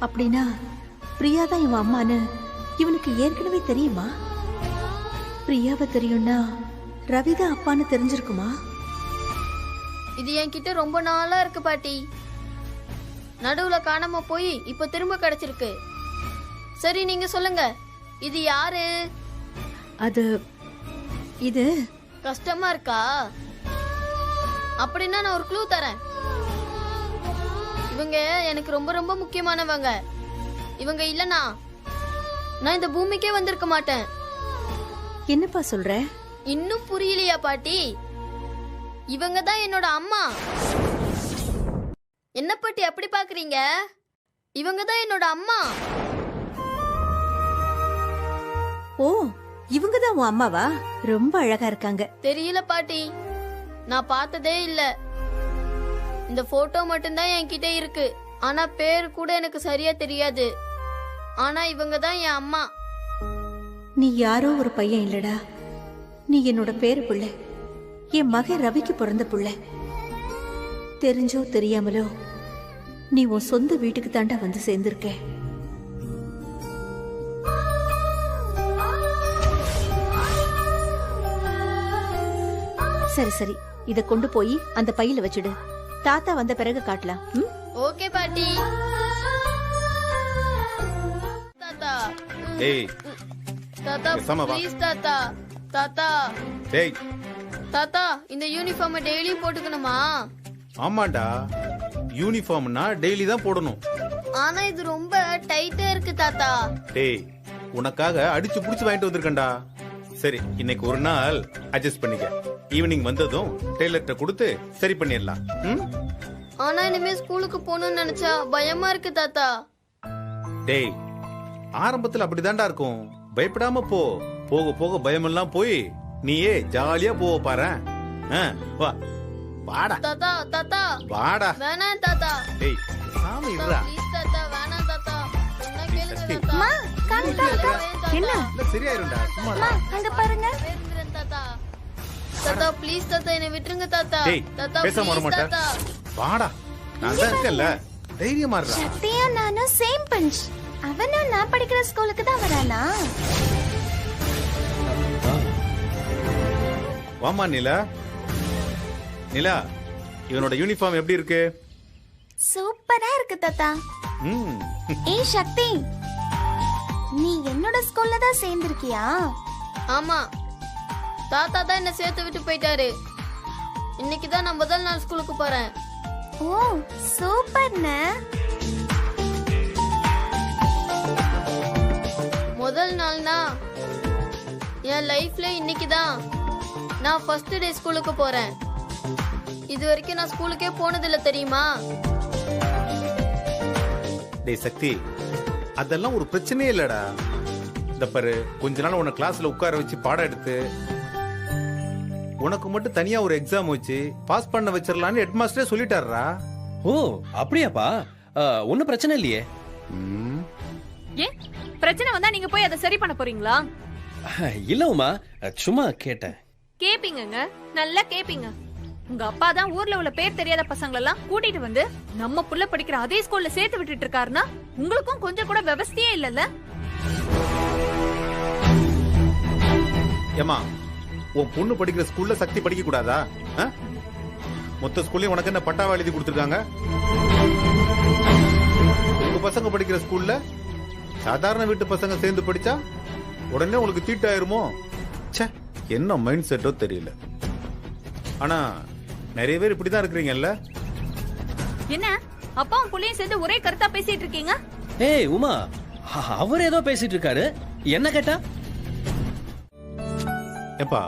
அப்படின்னா பிரியா தான் இவன் அம்மான்னு இவனுக்கு ஏற்கனவே தெரியுமா? பிரியாவை தெரியும்னா ரவிதான் அப்பான்னு தெரிஞ்சிருக்குமா? இது என்கிட்ட ரொம்ப நாளா இருக்கு பாட்டி. நடுவுல காணாம போய் இப்ப திரும்ப கிடைச்சிருக்கு. சரி நீங்க சொல்லுங்க, இது யாரு? இது கஷ்டமா இருக்கா? அப்படின்னா நான் ஒரு க்ளூ தரேன். இவங்க எனக்கு ரொம்ப ரொம்ப முக்கியமானவங்க. இவங்க இல்லனா நான் இந்த பூமிக்கே வந்திருக்க மாட்டேன். என்னப்பா சொல்ற? இன்னும் புரியலையா பாட்டி? இவங்க தான் என்னோட அம்மா. என்ன பாட்டி அப்படி பாக்குறீங்க? இவங்க தான் என்னோட அம்மா. ஓ, இவங்க தான் உன் அம்மாவா? ரொம்ப அழகா இருக்காங்க. தெரியல பாட்டி, நான் பார்த்ததே இல்ல. இந்த போட்டோ மட்டும்தான் என்கிட்ட இருக்கு. ஆனா பேர் கூட எனக்கு சரியா தெரியாது. ஆனா இவங்க தான் என் அம்மா. நீ யாரோ ஒரு பையன் இல்லடா. நீ என்னோட பேரு பிள்ளை, என் மகன் ரவிக்கு பிறந்த பிள்ளை. தெரிஞ்சோ தெரியாமலோ நீ உன் சொந்த வீட்டுக்கு தாண்டா வந்து சேர்ந்திருக்க. சரி சரி, இத கொண்டு போய் அந்த பையில வச்சிடு. தாத்தா வந்த பிறகு காட்டலாம். ஓகே பாட்டி. தாத்தா. ஏய் தாத்தா பேசாம வா. ப்ளீஸ் தாத்தா. தாத்தா. டேய் தாத்தா, இந்த யூனிஃபார்ம் டெய்லியும் போட்டுக்கணுமா? ஆமாண்டா, யூனிஃபார்ம்னா டெய்லி தான் போடணும். ஆனா இது ரொம்ப டைட்டா இருக்கு தாத்தா. டேய், உனக்காக அடிச்சு புடிச்சு வாங்கிட்டு வந்திருக்கேன்டா. சரி, இன்னைக்கு ஒரு நாள் அட்ஜஸ்ட் பண்ணிக்க. ஈவினிங் வந்ததும் டெய்லர்ட்ட கொடுத்து சரி பண்ணிடலாம். ஆனா இனிமே ஸ்கூலுக்கு போகணும்னு நினைச்சா பயமா இருக்கு தாத்தா. டேய், ஆரம்பத்துல அப்படிதான்டா இருக்கும். பயப்படாம போ. போக போக பயமெல்லாம் போய் நீயே ஜாலியா போவ பாரு. வா வாடா தாத்தா. தாத்தா வாடா. வேணாம் தாத்தா. டேய் சாமி இருடா. ப்ளீஸ் தாத்தா, வேணாம் தாத்தா. என்ன கேளுங்க தாத்தா. அம்மா, தாத்தா. என்ன? இல்ல சரியாயிரும்டா. சும்மா அம்மா, அங்க பாருங்க. வேணுங்கிறேன் தாத்தா. தாத்தா ப்ளீஸ் தாத்தா, என்னை விட்டுருங்க தாத்தா. டேய், தாத்தா பேசாம வர ப்ளீஸ் மாட்டேன். தாத்தா. வாடா, நான் தான் இருக்கேன்ல. தைரியமா இருடா. சத்தியம் நானும் சேம் பஞ்ச். அவனும் நான் படிக்கிற ஸ்கூலுக்கு தான் வரானா? வாமா நிலா. நிலா, இவனோட யூனிஃபார்ம் எப்படி இருக்கு? சூப்பரா இருக்கு தாத்தா. ஏய் சக்தி, நீ என்னோட ஸ்கூல்ல தான் சேர்ந்திருக்கியா? ஆமா, தாத்தா தான் என்ன சேர்த்து விட்டு போயிட்டாரு. இன்னைக்கு தான் நான் முதல் நாள் ஸ்கூலுக்கு போறேன். ஓ சூப்பர்ண்ணே. முதல் நாள்னா என் லைஃப்ல இன்னைக்கு தான் நான் ஃபர்ஸ்ட் டே ஸ்கூலுக்கு போறேன். இது வரைக்கும் நான் ஸ்கூலுக்கே போனதில்ல தெரியுமா? டேய் சக்தி, அதெல்லாம் ஒரு பிரச்சனையே இல்லடா. இந்த பாரு, கொஞ்ச நாள் உன்னை கிளாஸ்ல உட்கார வச்சு பாடம் எடுத்து உனக்கு மட்டும் தனியா ஒரு எக்ஸாம் வச்சு பாஸ் பண்ண வச்சிடலான்னு ஹெட் மாஸ்டரே சொல்லிட்டாருடா. ஓ அப்படியாப்பா? ஒன்னும் பிரச்சனை இல்லையே. ஏன் பிரச்சனை வந்தா நீங்க போய் அதை சரி பண்ண போறீங்களா? இல்ல உமா, சும்மா கேட்டேன். கேப்பீங்கங்க, நல்லா கேப்பீங்க. உங்க அப்பா தான் ஊர்ல உள்ள பேர் தெரியாத பசங்க எல்லாம் கூட்டிட்டு வந்து நம்ம புள்ள படிக்கிற அதே ஸ்கூல்ல சேர்த்து விட்டுட்டு இருக்காருன்னா உங்களுக்கும் கொஞ்சம் கூட விவசாயே இல்லல்ல? ஏமா, உன் பொண்ணு படிக்கிற ஸ்கூல்ல சக்தி படிக்க கூடாதா? மொத்த ஸ்கூல்லயும் உனக்கு என்ன பட்டாவா எழுதி கொடுத்துருக்காங்க? உங்க பசங்க படிக்கிற ஸ்கூல்ல சாதாரண வீட்டு பசங்க சேர்ந்து படிச்சா உடனே உங்களுக்கு தீட்டாயிருமோ? ச்சே, என்ன மைண்ட் செட்டோ தெரியல. ஆனா நிறைய பேர் இப்படிதான் இருக்கிறீங்கல்ல. என்ன அப்பாவும் புள்ளையும் சேர்ந்து ஒரே கருத்தா பேசிட்டு இருக்கீங்க? ஏய் உமா, அவர் ஏதோ பேசிட்டு இருக்காரு, என்ன கேட்டா? ஏப்பா,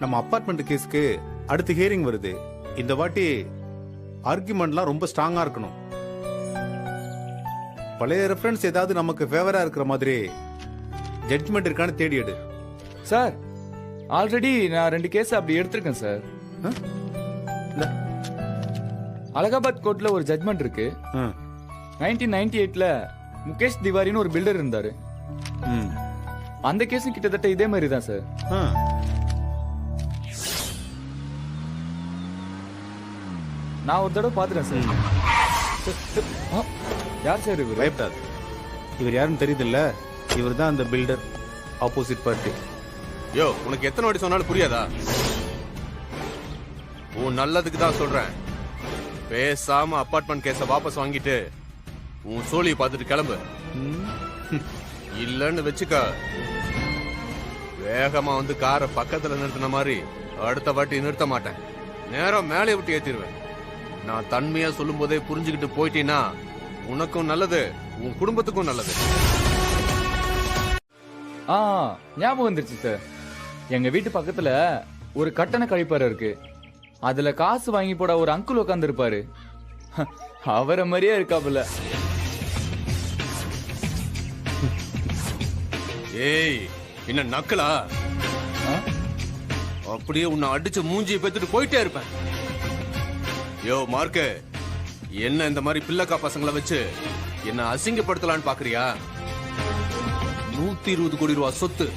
நம்ம அபார்ட்மெண்ட் கேஸ்க்கு அடுத்து ஹியரிங் வருது. இந்த வாட்டி ஆர்குமெண்ட்லாம் ரொம்ப ஸ்ட்ராங்கா இருக்கணும். பழைய ரெஃபரன்ஸ் ஏதாவது நமக்கு ஃபேவரா இருக்கிற மாதிரி ஜட்ஜ்மெண்ட் இருக்கான்னு தேடி எடு. சார், ஆல்ரெடி நான் 2 கேஸ் அப்படி எடுத்திருக்கேன் சார். அலகாபாத் கோர்ட்ல ஒரு ஜட்மெண்ட் இருக்கு. 1998ல முகேஷ் திவாரின்னு ஒரு பில்டர் இருந்தாரு. அந்த கேஸும் கிட்டத்தட்ட இதே மாதிரி தான் சார். நான் ஒரு தடவை பாத்துறேன் சார். யார் சார் இவர்? பயப்படாது, இவர் யாருன்னு தெரியுதுல்ல. இவர் தான் அந்த பில்டர், ஆப்போசிட் பார்ட்டி. யோ, உனக்கு எத்தனை வாட்டி சொன்னாலும் புரியாதா? உன் நல்லதுக்கு தான் சொல்றேன். பேசாம அபார்ட்மெண்ட் கேஸ வாபஸ் வாங்கிட்டு உன் சோழியை பார்த்துட்டு கிளம்பு. இல்லன்னு வச்சுக்க, வேகமா வந்து காரை பக்கத்துல நிறுத்தின மாதிரி அடுத்த வாட்டி நிறுத்த மாட்டேன். நேரம் மேலே விட்டு ஏத்திடுவேன். நான் தன்மையா சொல்லும் போதே புரிஞ்சுக்கிட்டு போயிட்டீன்னா உனக்கும் நல்லது, உன் குடும்பத்துக்கும் நல்லது. ஞாபகம் வந்துருச்சு சார். எங்க வீட்டு பக்கத்துல ஒரு கட்டண கழிப்பறை இருக்கு. அதுல காசு வாங்கி போட ஒரு அங்குள் உட்கார்ந்து இருப்பாரு. அவரை மாதிரியே இருக்காப்புல. ஏய், என்ன நக்கலா? அப்படியே உன்னை அடிச்சு மூஞ்சியை பெத்துட்டு போயிட்டே இருப்பேன். யோ மார்க்கு, என்ன இந்த மாதிரி பிள்ளைக்கா பசங்களை வச்சு என்ன அசிங்கப்படுத்தலான்னு பாக்குறியா? 120 கோடி ரூபாய் சொத்து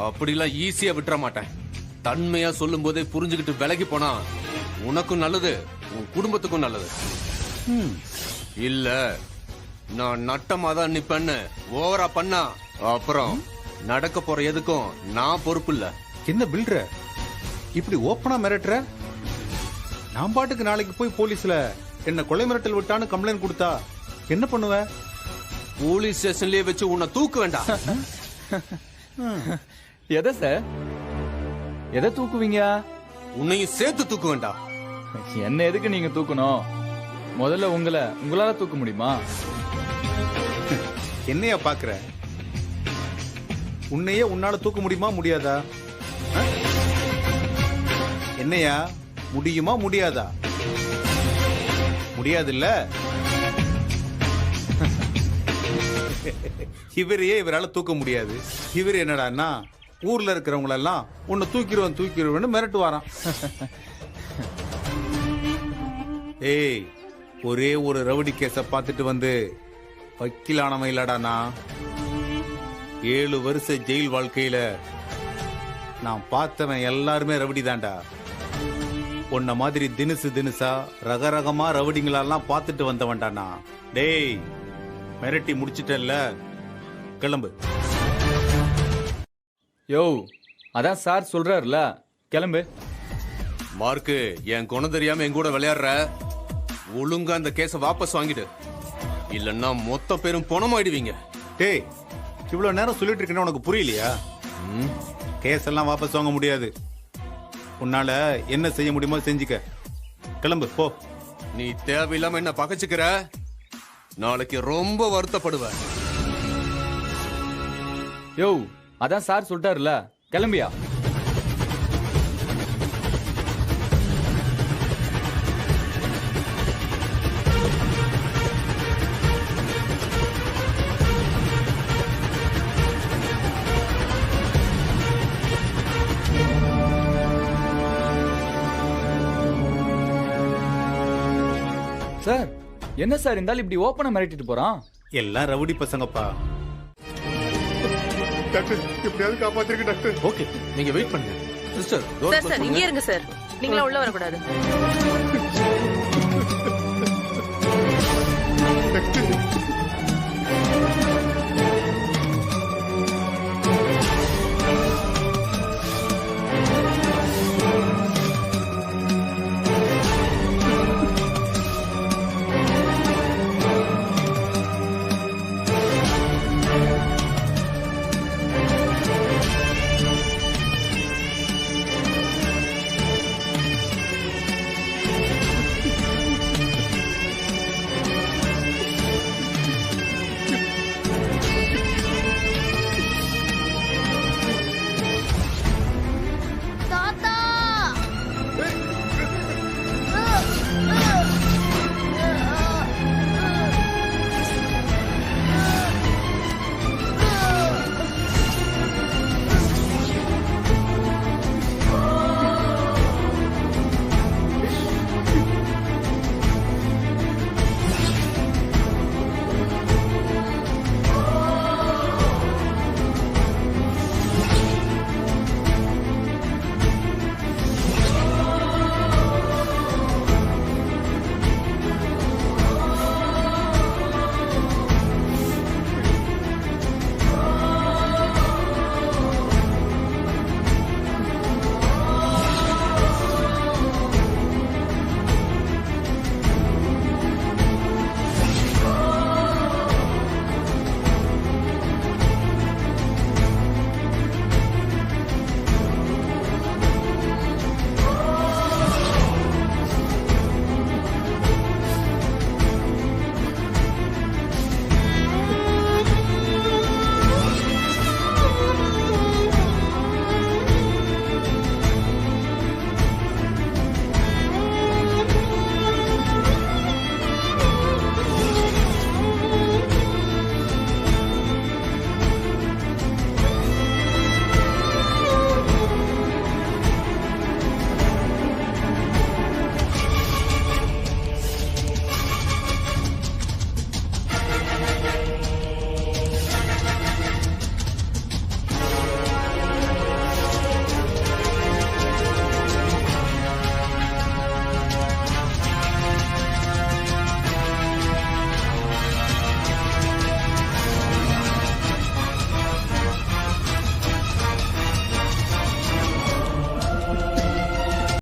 அப்படிலாம் ஈஸியா விட்டுற மாட்டேன். தன்மையா சொல்லும் போதே புரிஞ்சுக்கிட்டு விலகி போனா உனக்கும் நல்லது, உன் குடும்பத்துக்கும் நல்லது. இல்ல நான் நட்டமா தான் நிப்பேன்னு ஓவரா பண்ணா அப்புறம் நடக்க போற எதுக்கும் நான் பொறுப்பு இல்ல. என்ன பில்டர் இப்படி ஓப்பனா மிரட்டுற? நான் பாட்டுக்கு நாளைக்கு போய் போலீஸ்ல என்ன கொலை மிரட்டல் விட்டான்னு கம்ப்ளைண்ட் கொடுத்தா என்ன பண்ணுவ? போலீஸ் ஸ்டேஷன்லயே வச்சு உன்னை தூக்க வேண்டாம். எதை சார்? எதை தூக்குவீங்க? உன்னையும் சேர்த்து தூக்க வேண்டாம். என்ன எதுக்கு நீங்க தூக்கணும்? முதல்ல உங்களால தூக்க முடியுமா? என்னையா பாக்குற? உன்னையே உன்னால தூக்க முடியுமா முடியாதா? என்னையா, முடியுமா முடியாதா? முடியாதுல்ல. இவரையே இவரால தூக்க முடியாது. இவர் என்னடான்னா ஊர்ல இருக்கிறவங்க எல்லாம் உன்னை தூக்கிடுவேன்னு மிரட்டுவாராம். ஏய், ஒரே ஒரு ரவுடி கேஸ பார்த்துட்டு வந்து வக்கீலானவன் இல்லடானா. 7 வருஷ ஜெயில் வாழ்க்கையில நான் பார்த்தவன் எல்லாருமே ரவுடி தான்டா. உன்ன மாதிரி தினுசா ரகரகமா ரவுடிங்களெல்லாம் பார்த்துட்டு வந்தவன்டானா. டேய், மிரட்டி முடிச்சிட்டல்ல, கிளம்பு. யோ, அதான் சார் சொல்றாருல, கிளம்பு. மார்க்கு, என் குணம் தெரியாம என் கூட விளையாடுற. ஒழுங்கா அந்த கேஸ வாபஸ் வாங்கிடு, இல்லன்னா மொத்த பேரும் பணமாயிடுவீங்க. டேய், இவ்வளவு நேரம் சொல்லிட்டு இருக்கேன்னு உனக்கு புரியலையா? கேஸ் எல்லாம் வாபஸ் வாங்க முடியாது. உன்னால என்ன செய்ய முடியுமோ செஞ்சுக்க. கிளம்பு போ. நீ தேவையில்லாம என்ன பகைச்சுக்கிற, நாளைக்கு ரொம்ப வருத்தப்படுவ. யோ, அதான் சார் சொல்லிட்டாருல, கிளம்பியா? சார் என்ன சார் இருந்தாலும் இப்படி ஓப்பனா மிரட்டிட்டு போறான்? எல்லாம் ரவுடி பசங்கப்பா. டாக்டர் எப்படியாவது காப்பாத்திருங்க டாக்டர். ஓகே நீங்க வெயிட் பண்ணுங்க சிஸ்டர். சார் இங்கே இருங்க சார். நீங்களா உள்ள வரக்கூடாது.